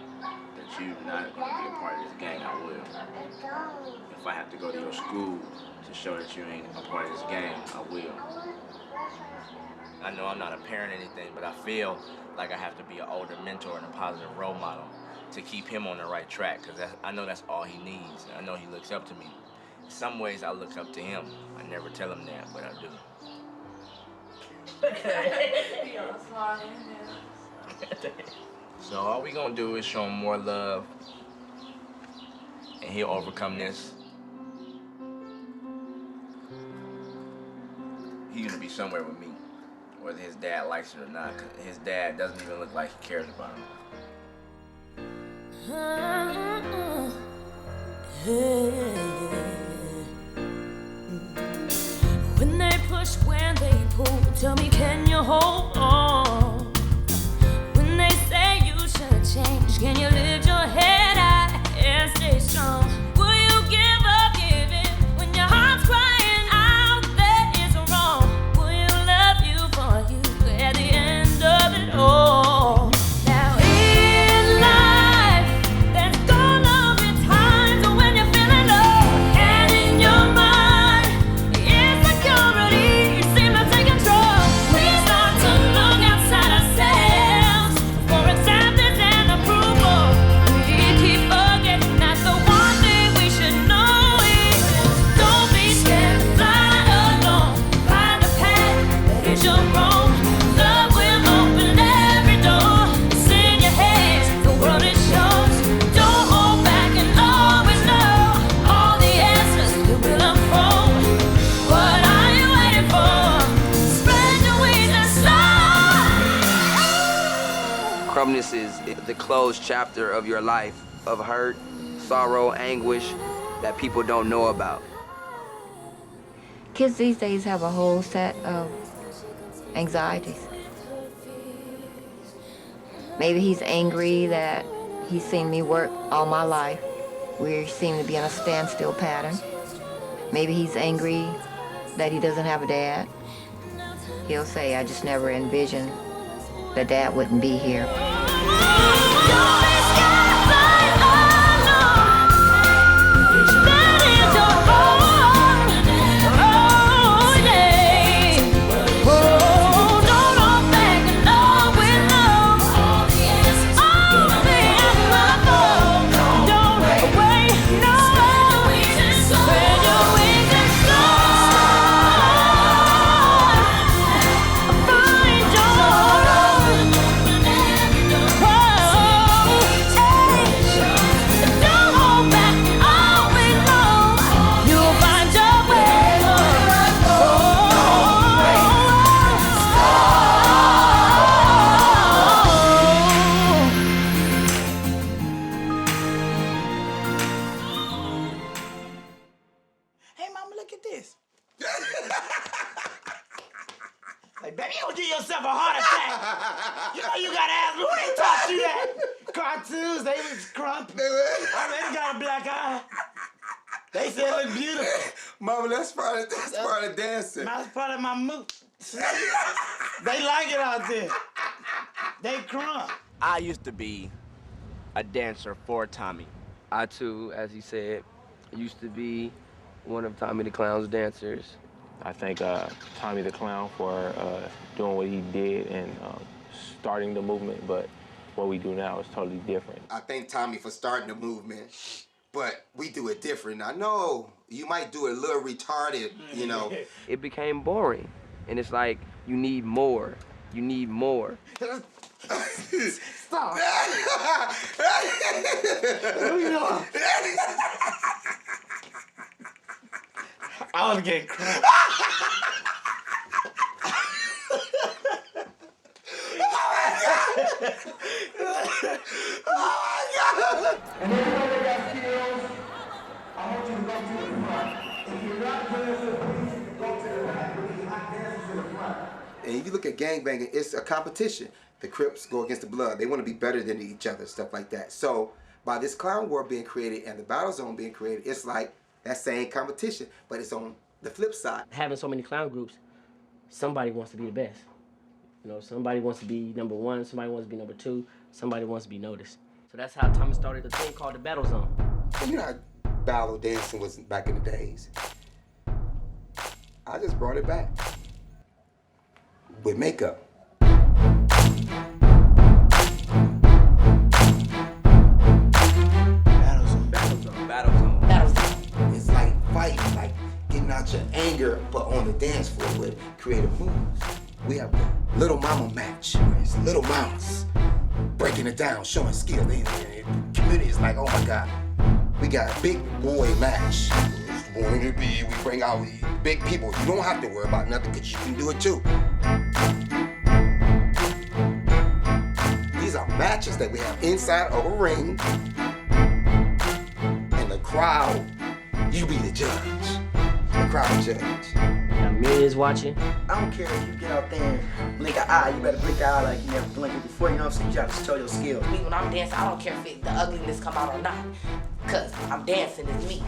you're not going to be a part of this gang, I will. If I have to go to your school to show that you ain't a part of this gang, I will. I know I'm not a parent or anything, but I feel like I have to be an older mentor and a positive role model to keep him on the right track, because I know that's all he needs. I know he looks up to me. In some ways, I look up to him. I never tell him that, but I do. So all we gonna do is show him more love, and he'll overcome this. He's gonna be somewhere with me, whether his dad likes it or not, because his dad doesn't even look like he cares about him. When they push, when they pull, tell me, can you hold on? When they say you should change, can you lift your head high and stay strong? Will you give up, give in when your heart's crying out that it's wrong? Will you love you for you at the end of it all? Now in life, there's gonna be times when you're feeling low, and in your mind, insecurity seems to take control. We start to look outside ourselves for acceptance and approval. We keep forgetting that the one thing we should know is don't be scared, fly alone, find a path that is your own. Love will open every door. It's in your hands, the world is yours. Don't hold back and always know all the answers will unfold. What are you waiting for? Spread your wings and soar. Crumpness is the closed chapter of your life, of hurt, sorrow, anguish that people don't know about. Kids these days have a whole set of anxieties. Maybe he's angry that he's seen me work all my life. We seem to be in a standstill pattern. Maybe he's angry that he doesn't have a dad. He'll say, I just never envisioned that Dad wouldn't be here. Hey, mama, look at this. Like, baby, you don't give yourself a heart attack. You know you gotta ask who they taught you that. Cartoons, they was crump. I already got a black eye. They said it looked beautiful. Mama, that's part of dancing. That's part of my move. They like it out there. They crump. I used to be a dancer for Tommy. I too, as he said, used to be one of Tommy the Clown's dancers. I thank Tommy the Clown for doing what he did and starting the movement, but what we do now is totally different. I thank Tommy for starting the movement, but we do it different. I know you might do it a little retarded, you know. It became boring, and it's like, you need more. You need more. Stop. I was getting crunk. Oh my God! And everybody got skills, I want you to go to the front. If you're not dancing, please go to the back. We're not dancing to the front. And if you look at gangbanging, it's a competition. The Crips go against the Blood. They want to be better than each other, stuff like that. So by this clown war being created and the battle zone being created, it's like that same competition, but it's on the flip side. Having so many clown groups, somebody wants to be the best. You know, somebody wants to be number one, somebody wants to be number two, somebody wants to be noticed. So that's how Thomas started the thing called the battle zone. You know how battle dancing was back in the days? I just brought it back with makeup. Battle zone. It's like fighting, like getting out your anger, but on the dance floor with creative moves. We have the Little Mama match, where it's little mamas breaking it down, showing skill. The community is like, oh my God. We got a big boy match. It's going to be, we bring out big people. You don't have to worry about nothing because you can do it too. These are matches that we have inside of a ring. And the crowd, you be the judge. The crowd judge. Got millions watching. I don't care if you get out there and blink an eye, you better blink an eye like you never blinked it before, you know what I'm saying? You gotta show your skill. Me, when I'm dancing, I don't care if the ugliness come out or not, because I'm dancing as me.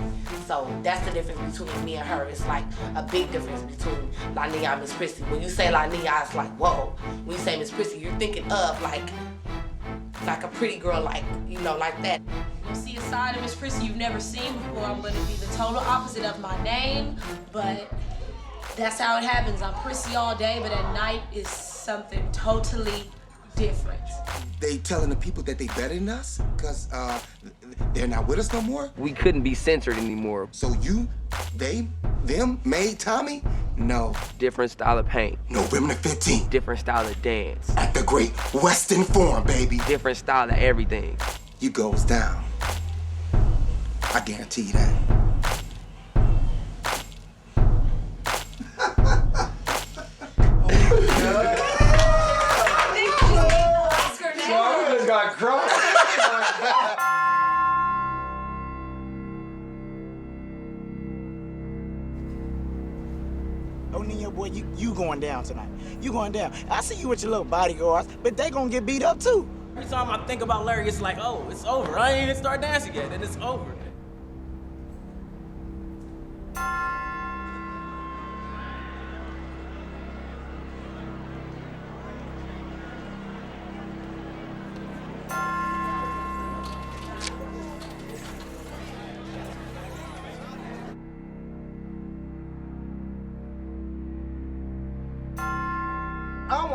So that's the difference between me and her. It's like a big difference between Lania and Miss Prissy. When you say Lania, it's like, whoa. When you say Miss Prissy, you're thinking of like a pretty girl, like, you know, like that. You'll see a side of Miss Prissy you've never seen before. I'm gonna be the total opposite of my name, but that's how it happens. I'm Prissy all day, but at night is something totally different. They telling the people that they better than us because they're not with us no more? We couldn't be censored anymore. So you, them made Tommy? No. Different style of paint. November the 15th. Different style of dance. At the Great Western Forum, baby. Different style of everything. You goes down. I guarantee you that. Got crunk. Oh, Nina, boy, you going down tonight. You going down. I see you with your little bodyguards, but they gonna get beat up too. Every time I think about Larry, it's like, oh, it's over. I ain't even start dancing yet, and it's over.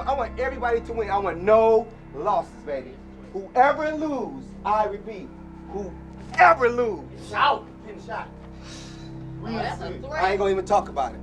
I want everybody to win. I want no losses, baby. Whoever lose, I repeat, whoever lose. Shout. Getting shot. That's a threat. I ain't gonna even talk about it.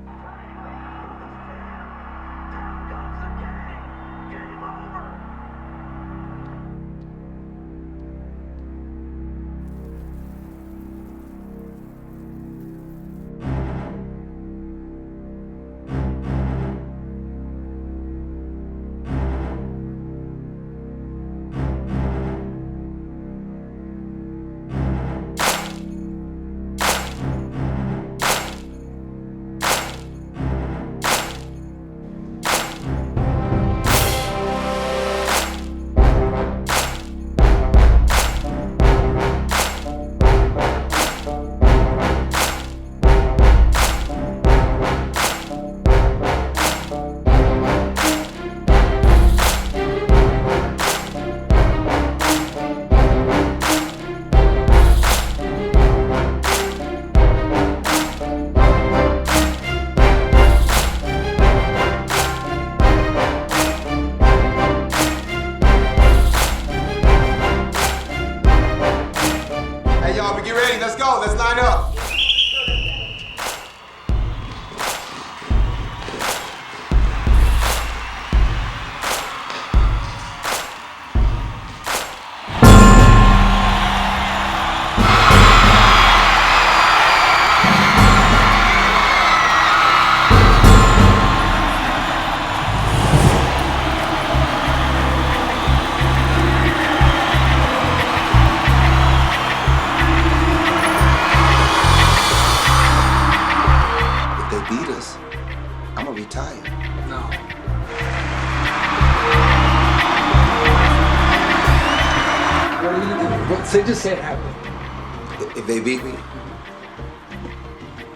just say it happened. If they beat me,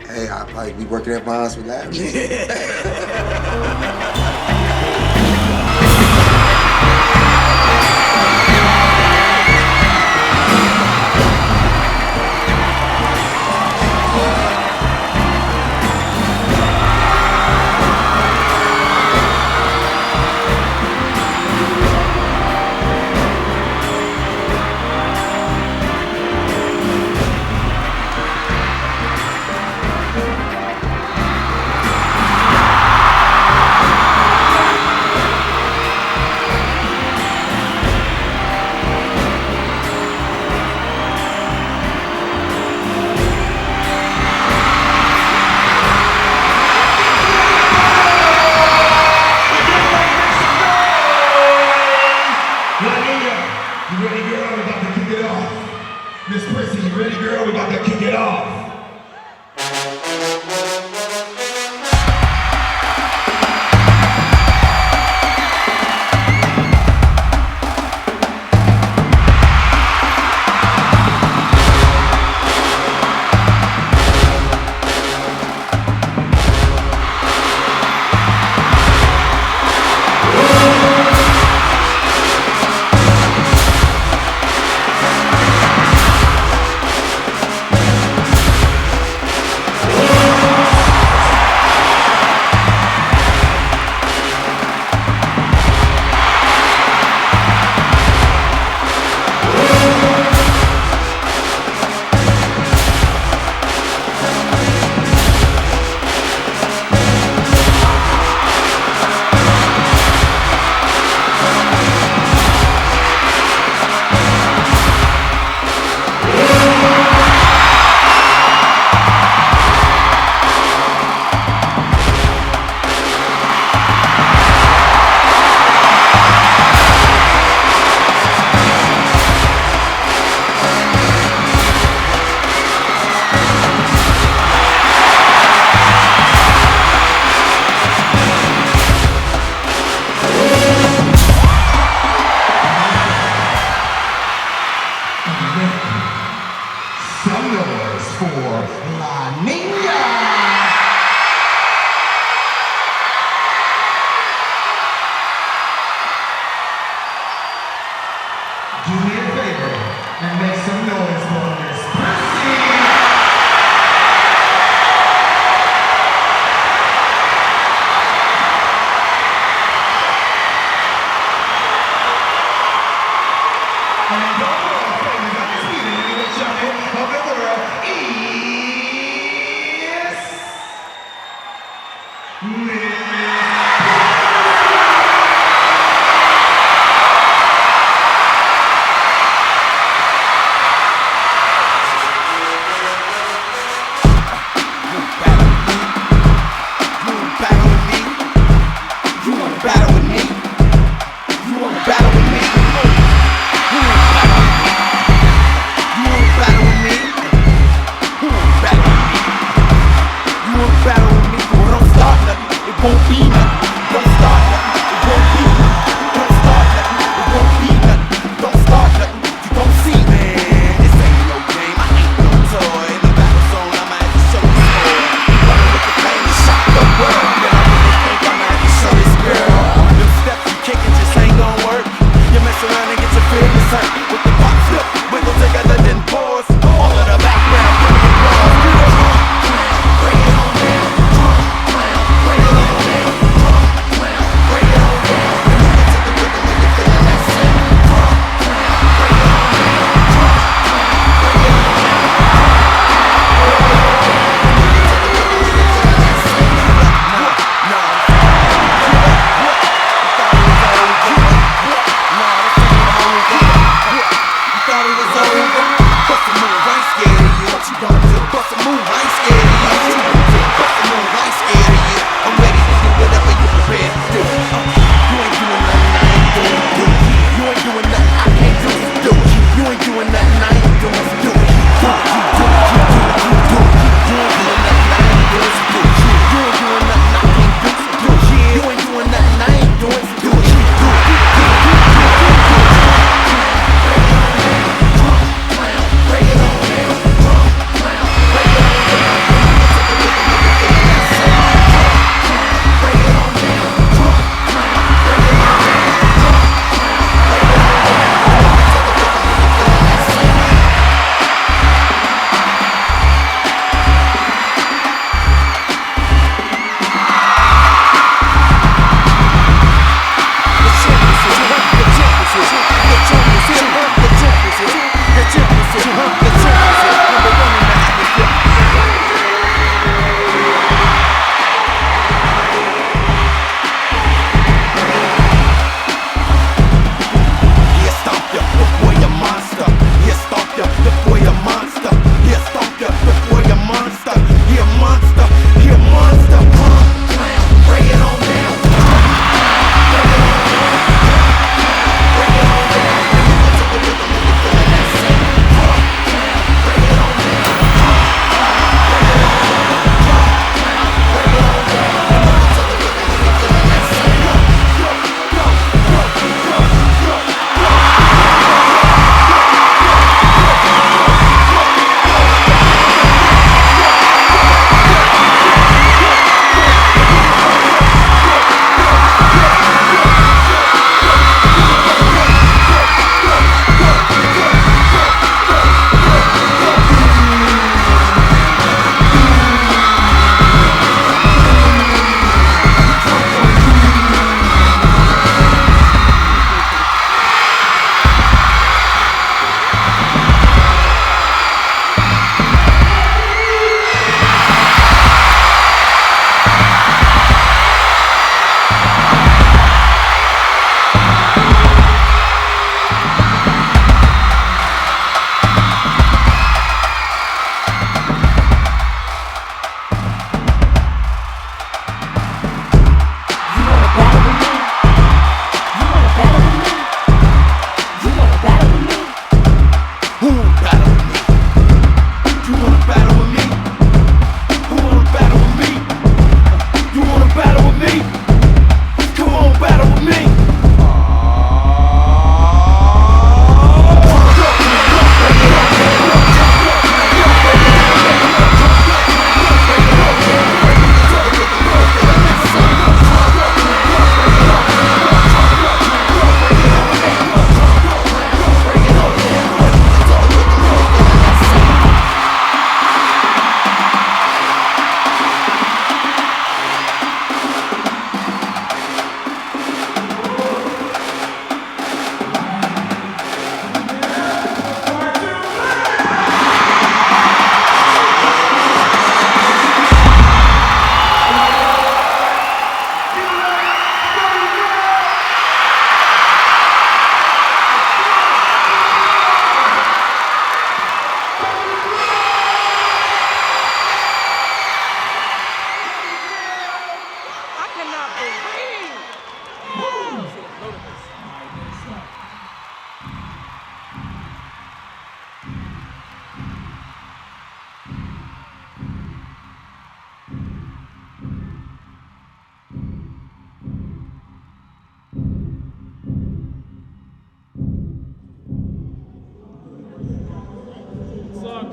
hey, I'll probably be working at Bonds with Larry.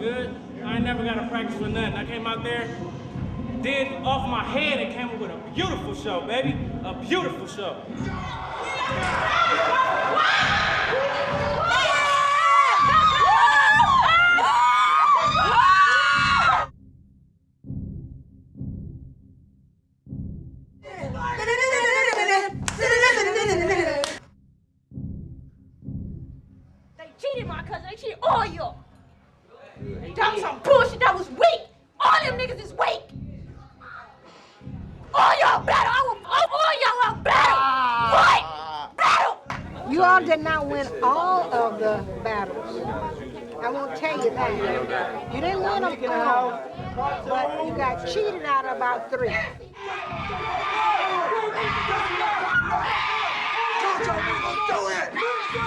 good. I ain't never got to practice for nothing. I came out there, did off my head, and came up with a beautiful show, baby. A beautiful show. They cheated my cousin. They cheated all y'all. That was some bullshit. That was weak. All them niggas is weak. All y'all better. All y'all are better. Fight. Battle. You all did not win all of the battles. I won't tell you that. You didn't win them all, but you got cheated out of about 3.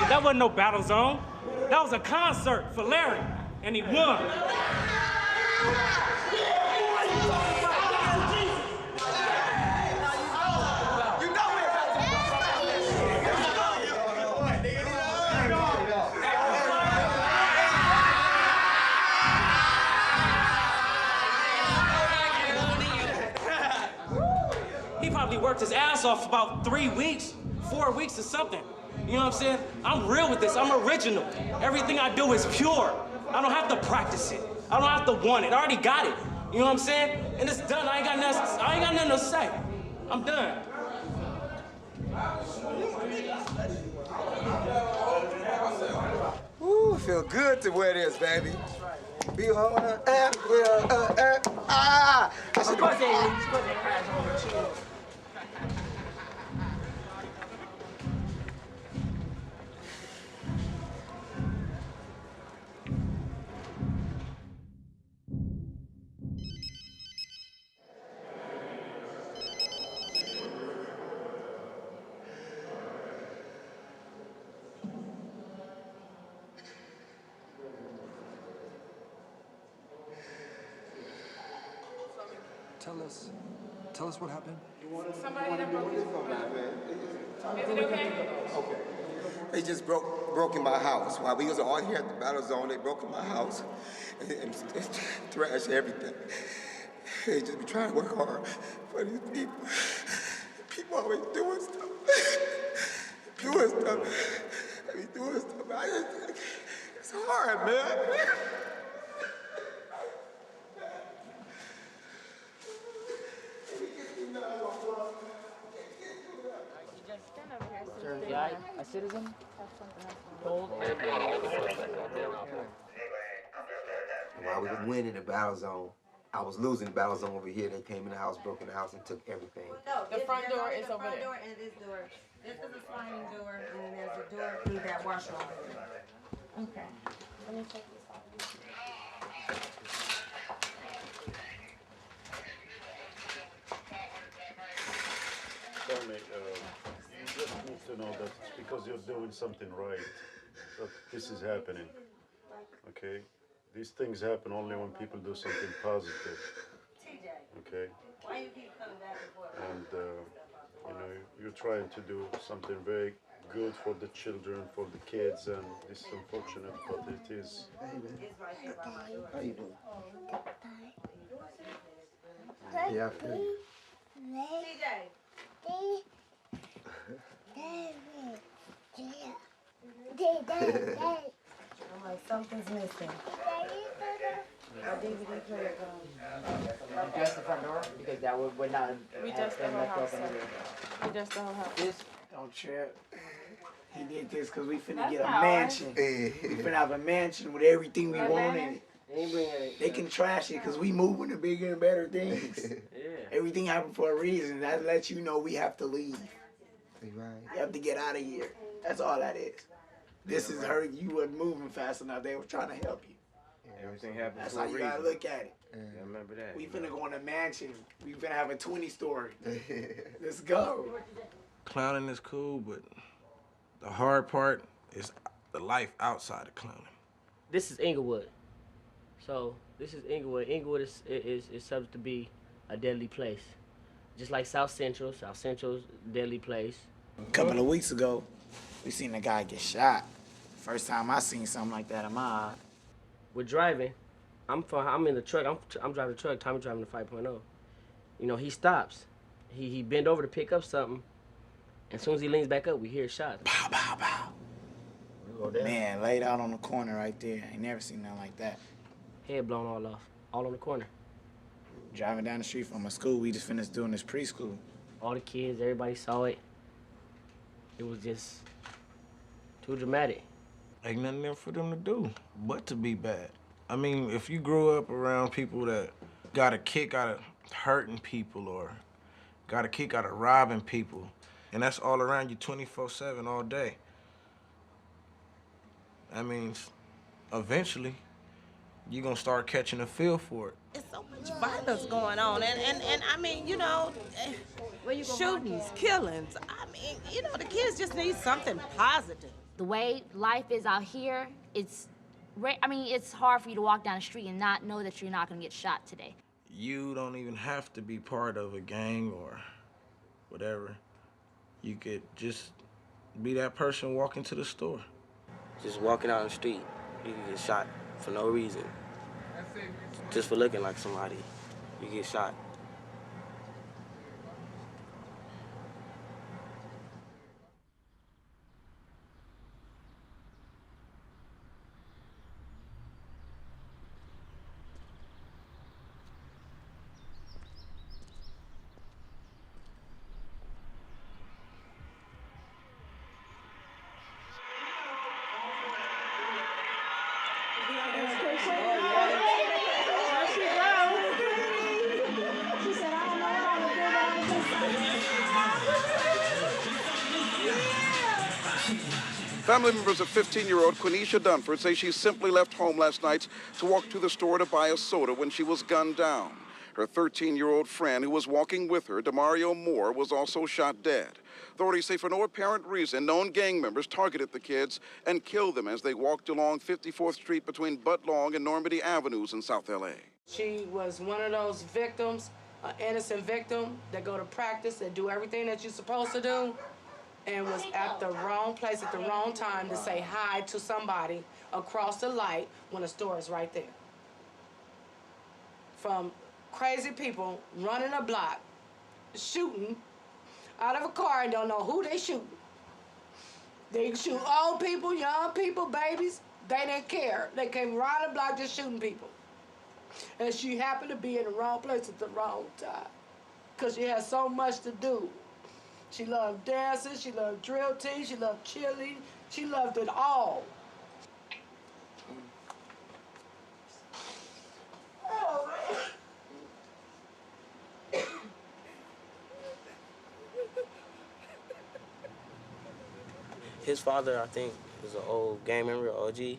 That wasn't no battle zone. That was a concert for Larry, and he won. He probably worked his ass off for about 3 weeks, 4 weeks or something. You know what I'm saying? I'm real with this. I'm original. Everything I do is pure. I don't have to practice it. I don't have to want it. I already got it. You know what I'm saying? And it's done. I ain't got nothing to say. I'm done. Ooh, feel good to wear this, baby. Be on I should Tell us what happened. Somebody that broke his phone. Is it okay? Okay. They just broke in my house. While we was all here at the battle zone, they broke in my house and trashed everything. They just be trying to work hard for these people. People always doing stuff. They be doing stuff. It's hard, man. Sir, is I a citizen? While we was winning the battle zone, I was losing the battle zone over here. They came in the house, broke in the house, and took everything. No, The front door is the over front there. door and this door. This is a sliding door, and then there's a door through that washroom. Okay. Let me take this off. Tell me, you just need to know that it's because you're doing something right that this is happening. Okay? These things happen only when people do something positive. Okay? Why you keep coming back and forth? And you know, you're trying to do something very good for the children, for the kids, and this is unfortunate, but it is. How you doing? Yeah, I feel you. I'm like, something's missing. Our DVD player gone. You dress the front door because that would not We have just the been whole left house. open anyway. We just the whole house. This Don't trip. He did this because we finna get a not mansion. We finna have a mansion with everything we want in it. They ain't bringing it. They can trash it because we moving to bigger and better things. Everything happened for a reason. That lets you know we have to leave. You have to get out of here. That's all that is. This is her. You wasn't moving fast enough. They were trying to help you. Everything happens That's for how a you reason. gotta look at it. Yeah, remember that. We finna go in a mansion. We finna have a 20-story. Let's go. Clowning is cool, but the hard part is the life outside of clowning. This is Inglewood. So this is Inglewood. Inglewood is subject to be a deadly place. Just like South Central's a deadly place. A couple of weeks ago, we seen a guy get shot. First time I seen something like that in my eye. We're driving, I'm in the truck. I'm driving the truck. Tommy driving the 5.0. You know, he stops. He bend over to pick up something. And as soon as he leans back up, we hear shots. Pow, pow, pow. Man, laid out on the corner right there. I ain't never seen nothing like that. Head blown all off, all on the corner. Driving down the street from a school, we just finished doing this preschool. All the kids, everybody saw it. It was just too dramatic. Ain't nothing there for them to do but to be bad. I mean, if you grow up around people that got a kick out of hurting people or got a kick out of robbing people, and that's all around you 24/7 all day, I mean, eventually, you're gonna start catching a feel for it. It's so much violence going on, and I mean, you know, shootings, killings. I mean, you know, the kids just need something positive. The way life is out here, it's hard for you to walk down the street and not know that you're not gonna get shot today. You don't even have to be part of a gang or whatever. You could just be that person walking to the store. Just walking out on the street, you can get shot for no reason. Just for looking like somebody, you get shot. Family members of 15-year-old Quenisha Dunford say she simply left home last night to walk to the store to buy a soda when she was gunned down. Her 13-year-old friend who was walking with her, Demario Moore, was also shot dead. Authorities say for no apparent reason, known gang members targeted the kids and killed them as they walked along 54th Street between Budlong and Normandy Avenues in South L.A. She was one of those victims, an innocent victim that go to practice, that do everything that you're supposed to do, and was at the wrong place at the wrong time to say hi to somebody across the light when the store is right there. From crazy people running a block, shooting out of a car and don't know who they shooting. They shoot old people, young people, babies. They didn't care. They came right the block just shooting people. And she happened to be in the wrong place at the wrong time because she had so much to do. She loved dancing, she loved drill team, she loved cheerleading, she loved it all. Oh, man. His father, I think, is an old gang member, OG,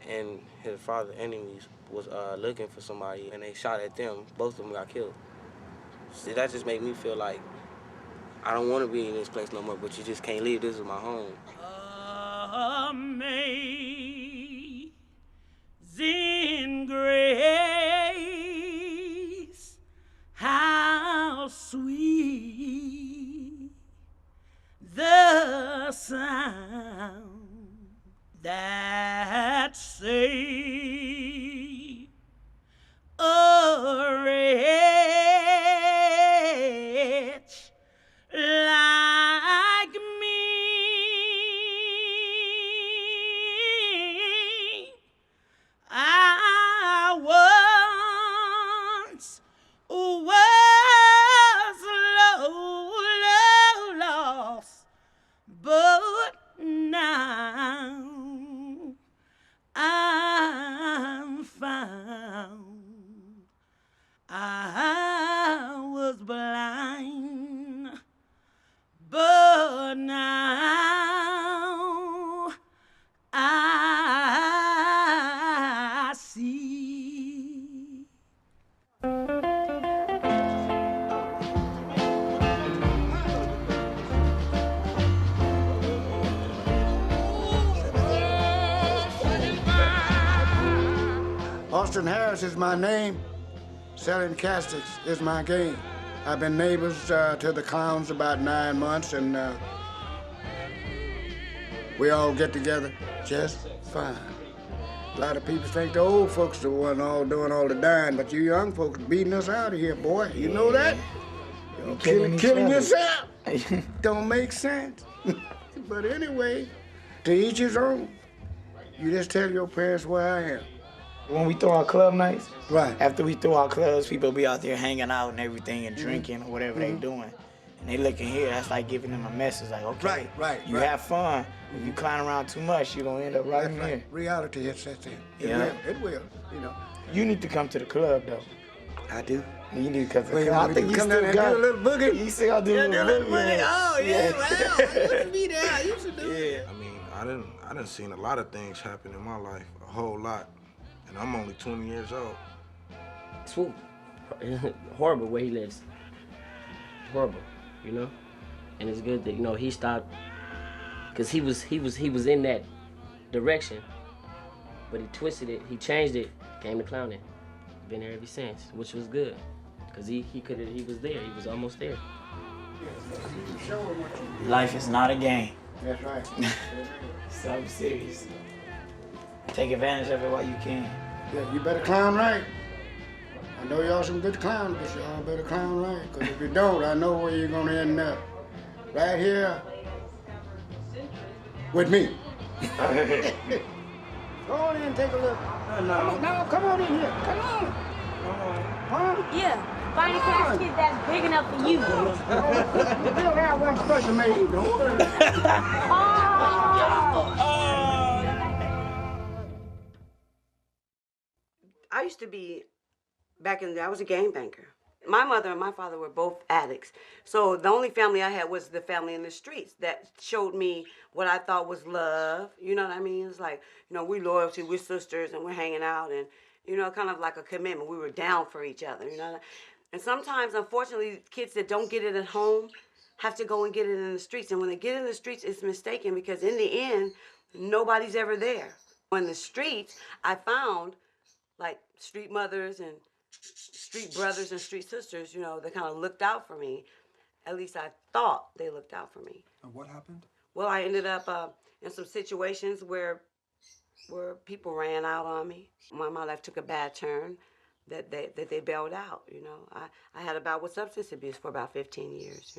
and his father's enemies was looking for somebody, and they shot at them. Both of them got killed. See, that just made me feel like I don't want to be in this place no more, but you just can't leave. This is my home. Amazing grace, how sweet the sound that saved a wretch like me. I once was lost, but now I'm found. I was blind, but now I see. Austin Harris is my name. Selling castics is my game. I've been neighbors to the clowns about 9 months, and we all get together just fine. A lot of people think the old folks the one all doing all the dying, but you young folks beating us out of here, boy. You know that? You know, killing yourself. Don't make sense. But anyway, to each his own. You just tell your parents where I am. When we throw our club nights, right? After we throw our clubs, people be out there hanging out and everything and drinking or whatever they doing. And they looking here, that's like giving them a message like, okay, you have fun. If you clown around too much, you're gonna end up right in here. Reality hits that in. It will, you know. You need to come to the club though. I do. You need to come to the Well, club. I think you come still down got and do a little boogie. You still got to do a little boogie. Oh, yeah, well, I used to be there. I used to do it. I mean, I done seen a lot of things happen in my life, a whole lot, and I'm only 20 years old. Swoop, horrible where he lives. Horrible, you know. And it's good that he stopped, cause he was in that direction, but he twisted it, he changed it, came to clowning. Been there ever since, which was good, cause he was there, he was almost there. Life is not a game. That's right. So serious. Take advantage of it while you can. Yeah, you better clown right. I know y'all some good clowns, but y'all better clown right. Because if you don't, I know where you're gonna end up. Right here with me. Go on in and take a look. No, come on in here. Come on. Huh? Yeah, find a casket that's big enough for you. We'll have one special made, don't worry. I used to be, back in the day, I was a game banker. My mother and my father were both addicts. So the only family I had was the family in the streets that showed me what I thought was love. You know what I mean? It's like, we're loyalty, we're sisters, and we're hanging out, and, kind of like a commitment. We were down for each other, And sometimes, unfortunately, kids that don't get it at home have to go and get it in the streets. And when they get in the streets, it's mistaken because in the end, nobody's ever there. In the streets, I found, like, street mothers and street brothers and street sisters, they kind of looked out for me. At least I thought they looked out for me. And what happened? Well, I ended up in some situations where people ran out on me. My life took a bad turn that they bailed out, I had a bout with substance abuse for about 15 years,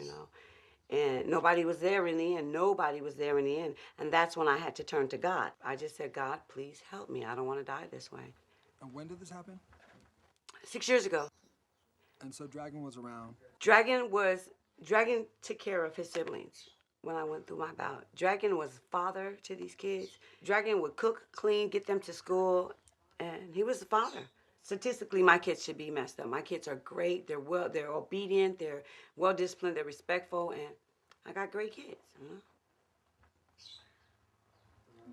And nobody was there in the end. Nobody was there in the end. And that's when I had to turn to God. I just said, God, please help me. I don't want to die this way. And when did this happen? 6 years ago. And so Dragon was around. Dragon took care of his siblings when I went through my bout. Dragon was father to these kids. Dragon would cook, clean, get them to school, and he was the father. Statistically, my kids should be messed up. My kids are great. They're obedient. They're well disciplined. They're respectful, and I got great kids.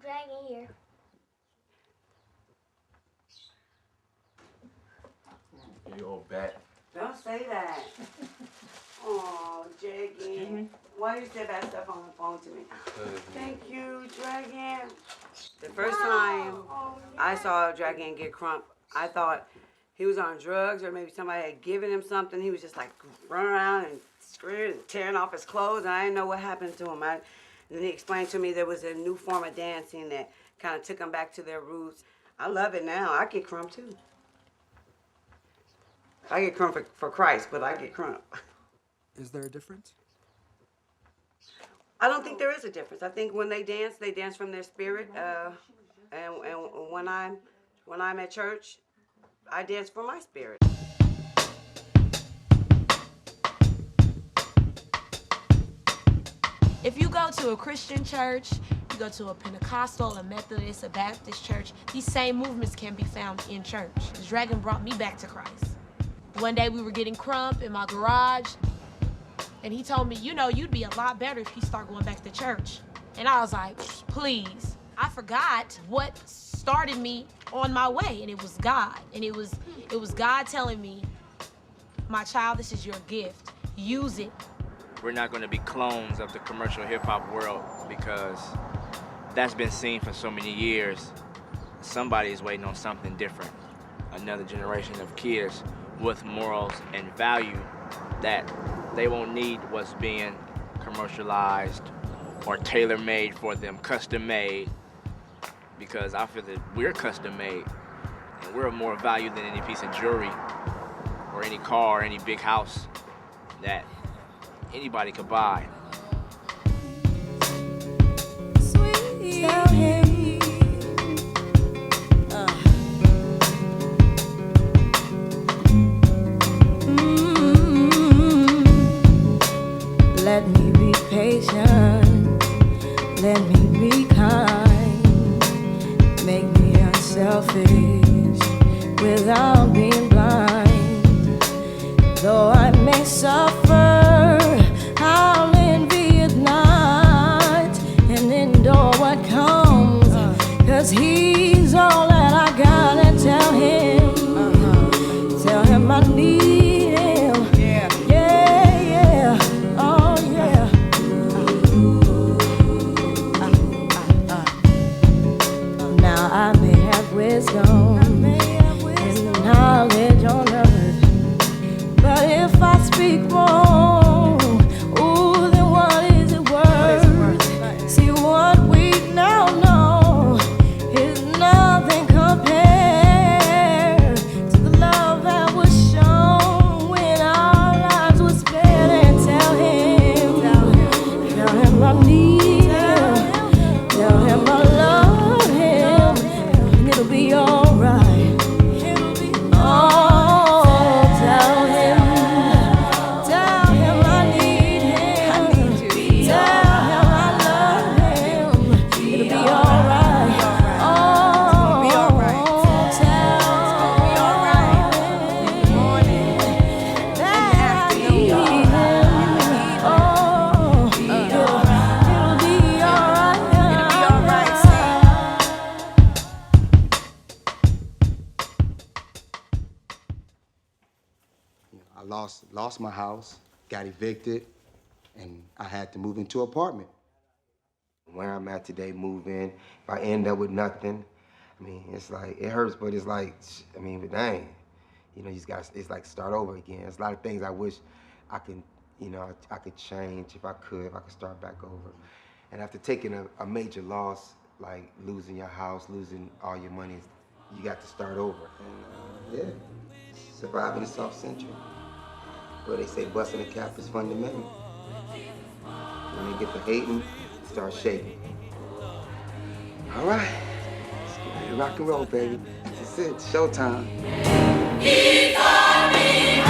Dragon here. You old bat. Don't say that. Oh, Dragon. Why you say bad stuff on the phone to me? Thank you, Dragon. The first time I saw Dragon get crump, I thought he was on drugs or maybe somebody had given him something. He was just like running around and screaming and tearing off his clothes, and I didn't know what happened to him. And he explained to me there was a new form of dancing that kind of took them back to their roots. I love it now. I get crump too. I get crump for Christ, but I get crump. Is there a difference? I don't think there is a difference. I think when they dance from their spirit. And when I'm at church, I dance for my spirit. If you go to a Christian church, you go to a Pentecostal, a Methodist, a Baptist church, these same movements can be found in church. The Dragon brought me back to Christ. One day we were getting crump in my garage, and he told me, you'd be a lot better if you start going back to church. And I was like, please. I forgot what started me on my way, and it was God. And it was God telling me, my child, this is your gift. Use it. We're not going to be clones of the commercial hip-hop world because that's been seen for so many years. Somebody is waiting on something different. Another generation of kids with morals and value that they won't need what's being commercialized or tailor-made for them, custom-made. because I feel that we're custom made and we're of more value than any piece of jewelry or any car or any big house that anybody could buy. Tell him. Let me be patient. Let me be kind. Make me unselfish without being blind. Though I may suffer, I'll envy at night and endure what comes. 'Cause he's all that I got, and tell him I need him. Yeah, yeah, oh yeah. Now I may have wisdom and knowledge on earth, but if I speak wrong, ooh, then what is it worth? See, what we now know is nothing compared to the love that was shown when our lives were spared. And tell him I need him, tell him I love him, and it'll be alright. Oh, tell him I need him, tell him I love him, it'll be alright. Oh, tell him that I need him. Oh, it'll be alright. I lost my house, got evicted, and I had to move into an apartment. Where I'm at today, move in, if I end up with nothing, I mean, it's like, it hurts, but it's like, I mean, but dang, you know, you just got, it's like start over again. There's a lot of things I wish I could, you know, I could change if I could start back over. And after taking a major loss, like losing your house, losing all your money, you got to start over. And yeah, surviving the South Central. Well, they say busting a cap is fundamental. When they get to hating, start shaking. All right, let's get ready to rock and roll, baby. That's it, showtime. He taught me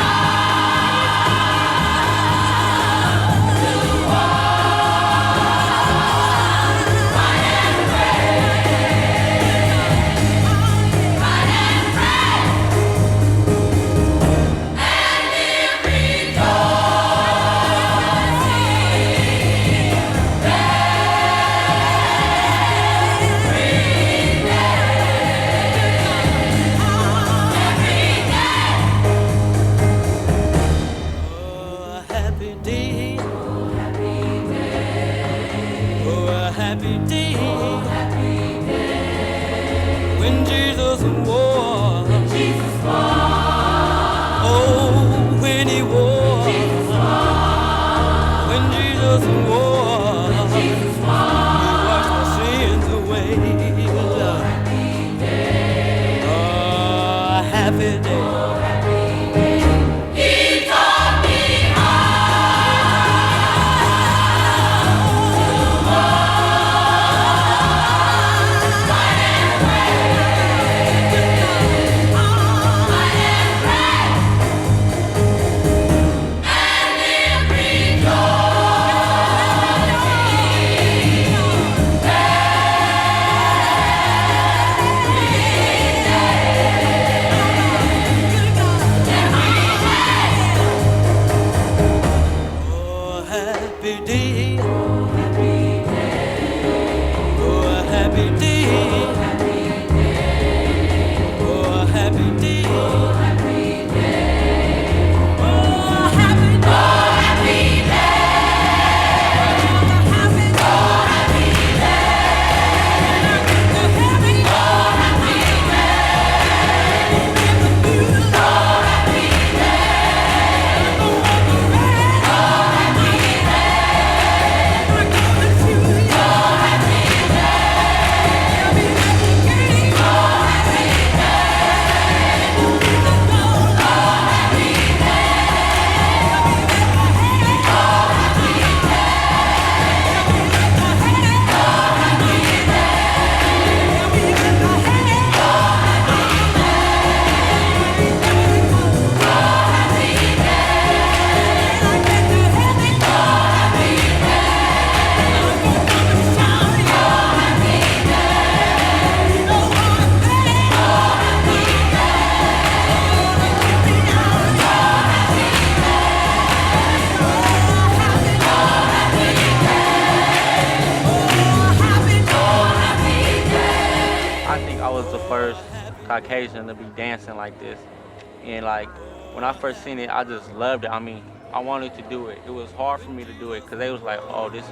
first Caucasian to be dancing like this. And like, when I first seen it, I just loved it. I mean, I wanted to do it. It was hard for me to do it because they was like, oh, this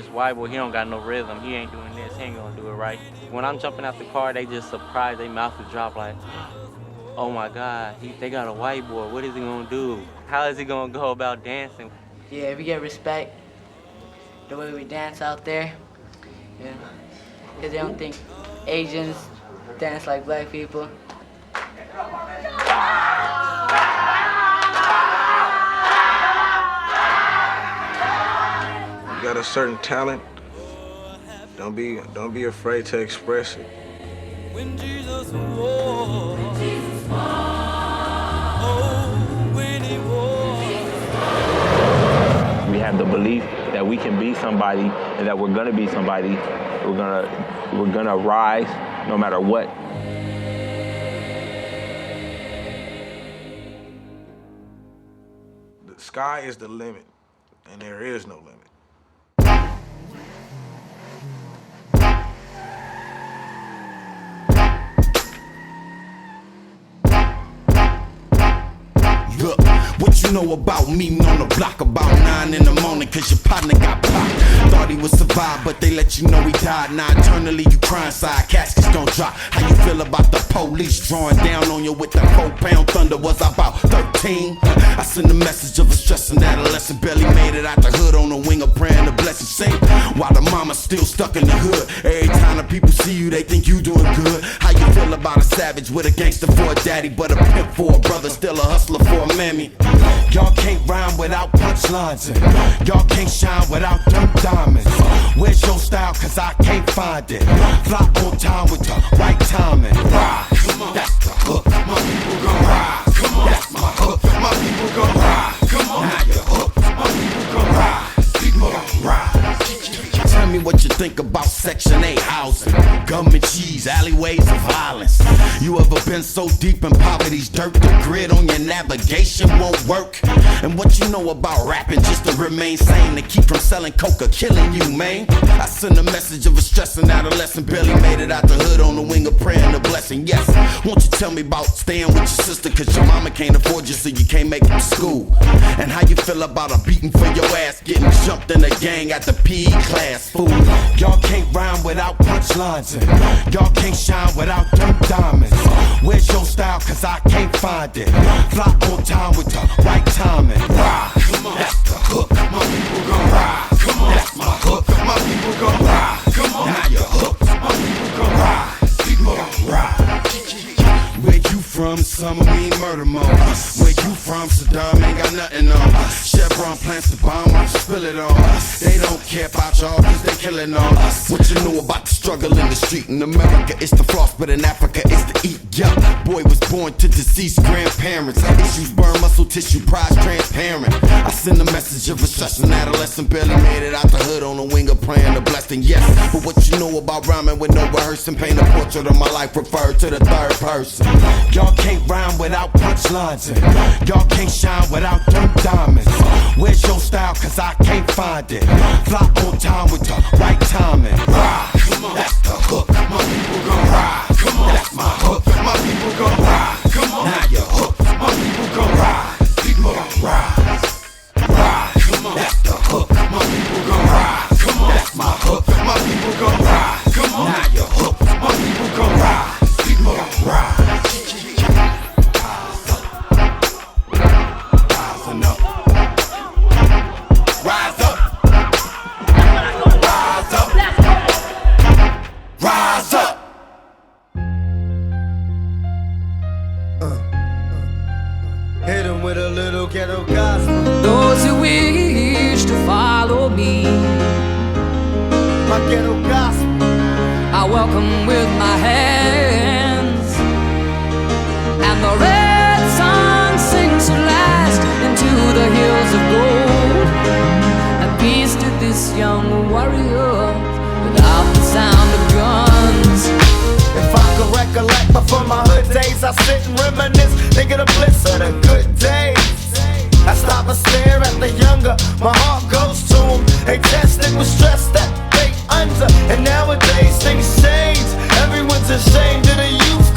white boy, he don't got no rhythm. He ain't doing this, he ain't gonna do it right. When I'm jumping out the car, they just surprised, they mouth would drop like, oh my God, they got a white boy, what is he gonna do? How is he gonna go about dancing? Yeah, we get respect the way we dance out there. Yeah, because they don't think Asians dance like black people. You got a certain talent, don't be afraid to express it. When Jesus walked, oh, when he walked. We have the belief that we can be somebody and that we're gonna be somebody. We're gonna rise no matter what. The sky is the limit, and there is no limit. Look, what you know about me on the block about 9 in the morning, cause your partner got popped. Thought he would survive, but they let you know he died. Now eternally you cry inside, caskets don't drop. How you feel about the police drawing down on you with that 4-pound thunder? Was I about 13? I send a message of a stressing adolescent, barely made it out the hood on the wing of praying the blessing saint. While the mama's still stuck in the hood, every time the people see you, they think you doing good. How you feel about a savage with a gangster for a daddy, but a pimp for a brother, still a hustler for a mammy? Y'all can't rhyme without punchlines, and y'all can't shine without them diamonds. Where's your style, cause I can't find it? Fly on time with the right timing. Ride, come on, that's the hook. My people gon' ride, come on, that's my hook. My people gon' ride, come on, now you're hooked. My people gon' ride, people gon' ride. Tell me what you think about Section 8 housing, gum and cheese, alleyways of violence. You ever been so deep in poverty's dirt, the grid on your navigation won't work? And what you know about rapping just to remain sane, to keep from selling coke or killing you, man? I send a message of a stressing adolescent, barely made it out the hood on the wing of praying the blessing. Yes, won't you tell me about staying with your sister, cause your mama can't afford you so you can't make it to school? And how you feel about a beating for your ass, getting jumped in a gang at the PE class, fool? Y'all can't rhyme without punchlines, and y'all can't shine without them diamonds. Where's your style, cause I can't find it? Fly on time with the right timing. Ride, come on, that's the hook. My people gon' ride, come on, that's my hook. My people gon' ride, come on, now you're hooked. My people gon' ride, people gon' ride. Where you from, summer mean murder mode. Where you from, Saddam ain't got nothing on. Chevron plants the bomb, why you spill it on? They don't care about y'all, cause they killing on us. What you know about the struggle in the street? In America, it's the floss, but in Africa, it's the eat. Yeah, boy was born to deceased grandparents. Issues burn muscle tissue, prize transparent. I send a message of a stressing adolescent, barely made it out the hood on the wing of praying the blessing. Yes, but what you know about rhyming with no rehearsing? Paint a portrait of my life, referred to the third person. Y'all can't rhyme without punchlines, and y'all can't shine without them diamonds. Where's your style, cause I can't find it? Fly on time with the right timing. Ride, come on, that's the hook. My people gon' ride, come on, that's my hook. My people gon' ride, come on, now you're hooked. My people gon' ride, people gon' ride. Ride, come on, that's the hook. My people gon' ride, come on, that's my hook. My people gon' ride, come on, now you're hooked. My people gon' ride, people gon' ride. Rise up. Rise up. Rise up. Hit him with a little ghetto gospel. Those who wish to follow me, my ghetto gospel, I welcome with my hands. And the red sun sinks at last into the hills of gold. And peace to this young warrior without the sound of guns. if I could recollect before my hood days, I sit and reminisce, think of the bliss of the good days. I stop and stare at the younger, my heart goes to them. They tested with stress that they under, and nowadays things change. Everyone's ashamed of the youth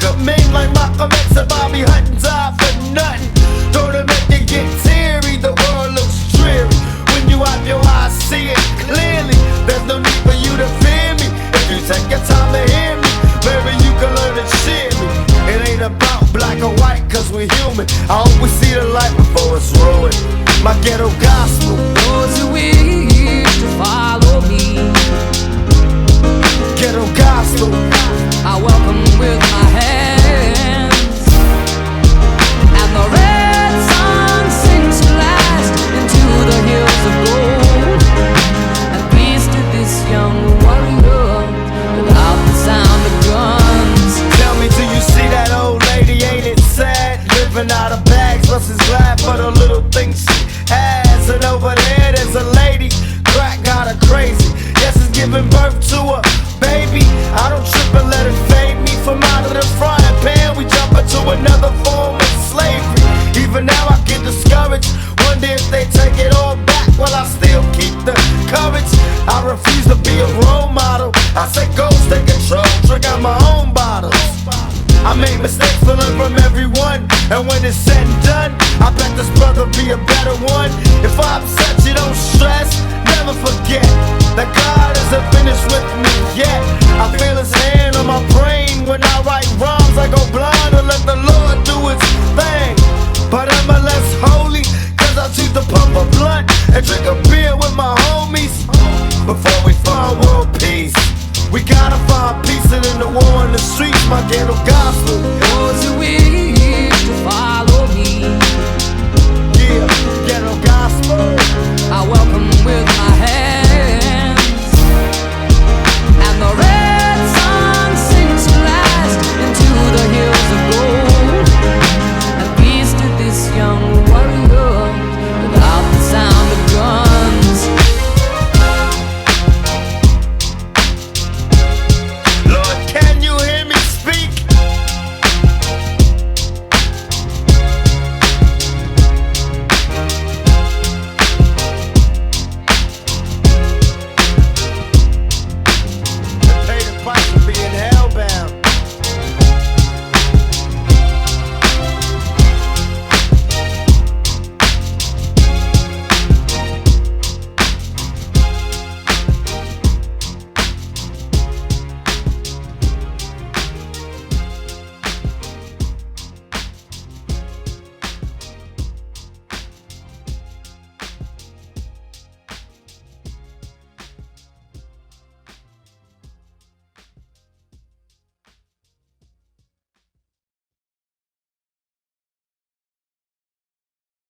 Malcolm X like Malcolm X and Bobby Hutton died for nothing. Don't it make you get teary? The world looks dreary when you have your eyes see it clearly. There's no need for you to fear me if you take your time to hear me. Maybe you can learn to cheer me. It ain't about black or white, cause we're human. I always see the light before it's ruined. My ghetto gospel. Those who wish to follow me, ghetto gospel, I welcome with my hands. And the red sun sinks last into the hills of gold. And peace to this young warrior without the sound of guns. Tell me, do you see that old lady? Ain't it sad? Living out of bags, plus is glad for the little things she has. And over there, there's a lady, crack got her crazy. Yes, it's giving birth to a baby. I don't trip and let it fade me. From out of the frying pan, we jump into another form of slavery. Even now I get discouraged. Wonder if they take it all back. Will I still keep the courage? I refuse to be a role model. I say go, take control, drink out my own bottles. I made mistakes, but learn from everyone. And when it's said and done, I bet this brother be a better one. If I upset you, don't stress. Never forget that God isn't finished with me yet. I feel his hand on my brain. When I write rhymes, I go blind and let the Lord do his thing. But I'm a less holy, cause I choose to pump a blunt and drink a beer with my homies. Before we find world peace, we gotta find peace, and in the war in the streets, my ghetto gospel. Those who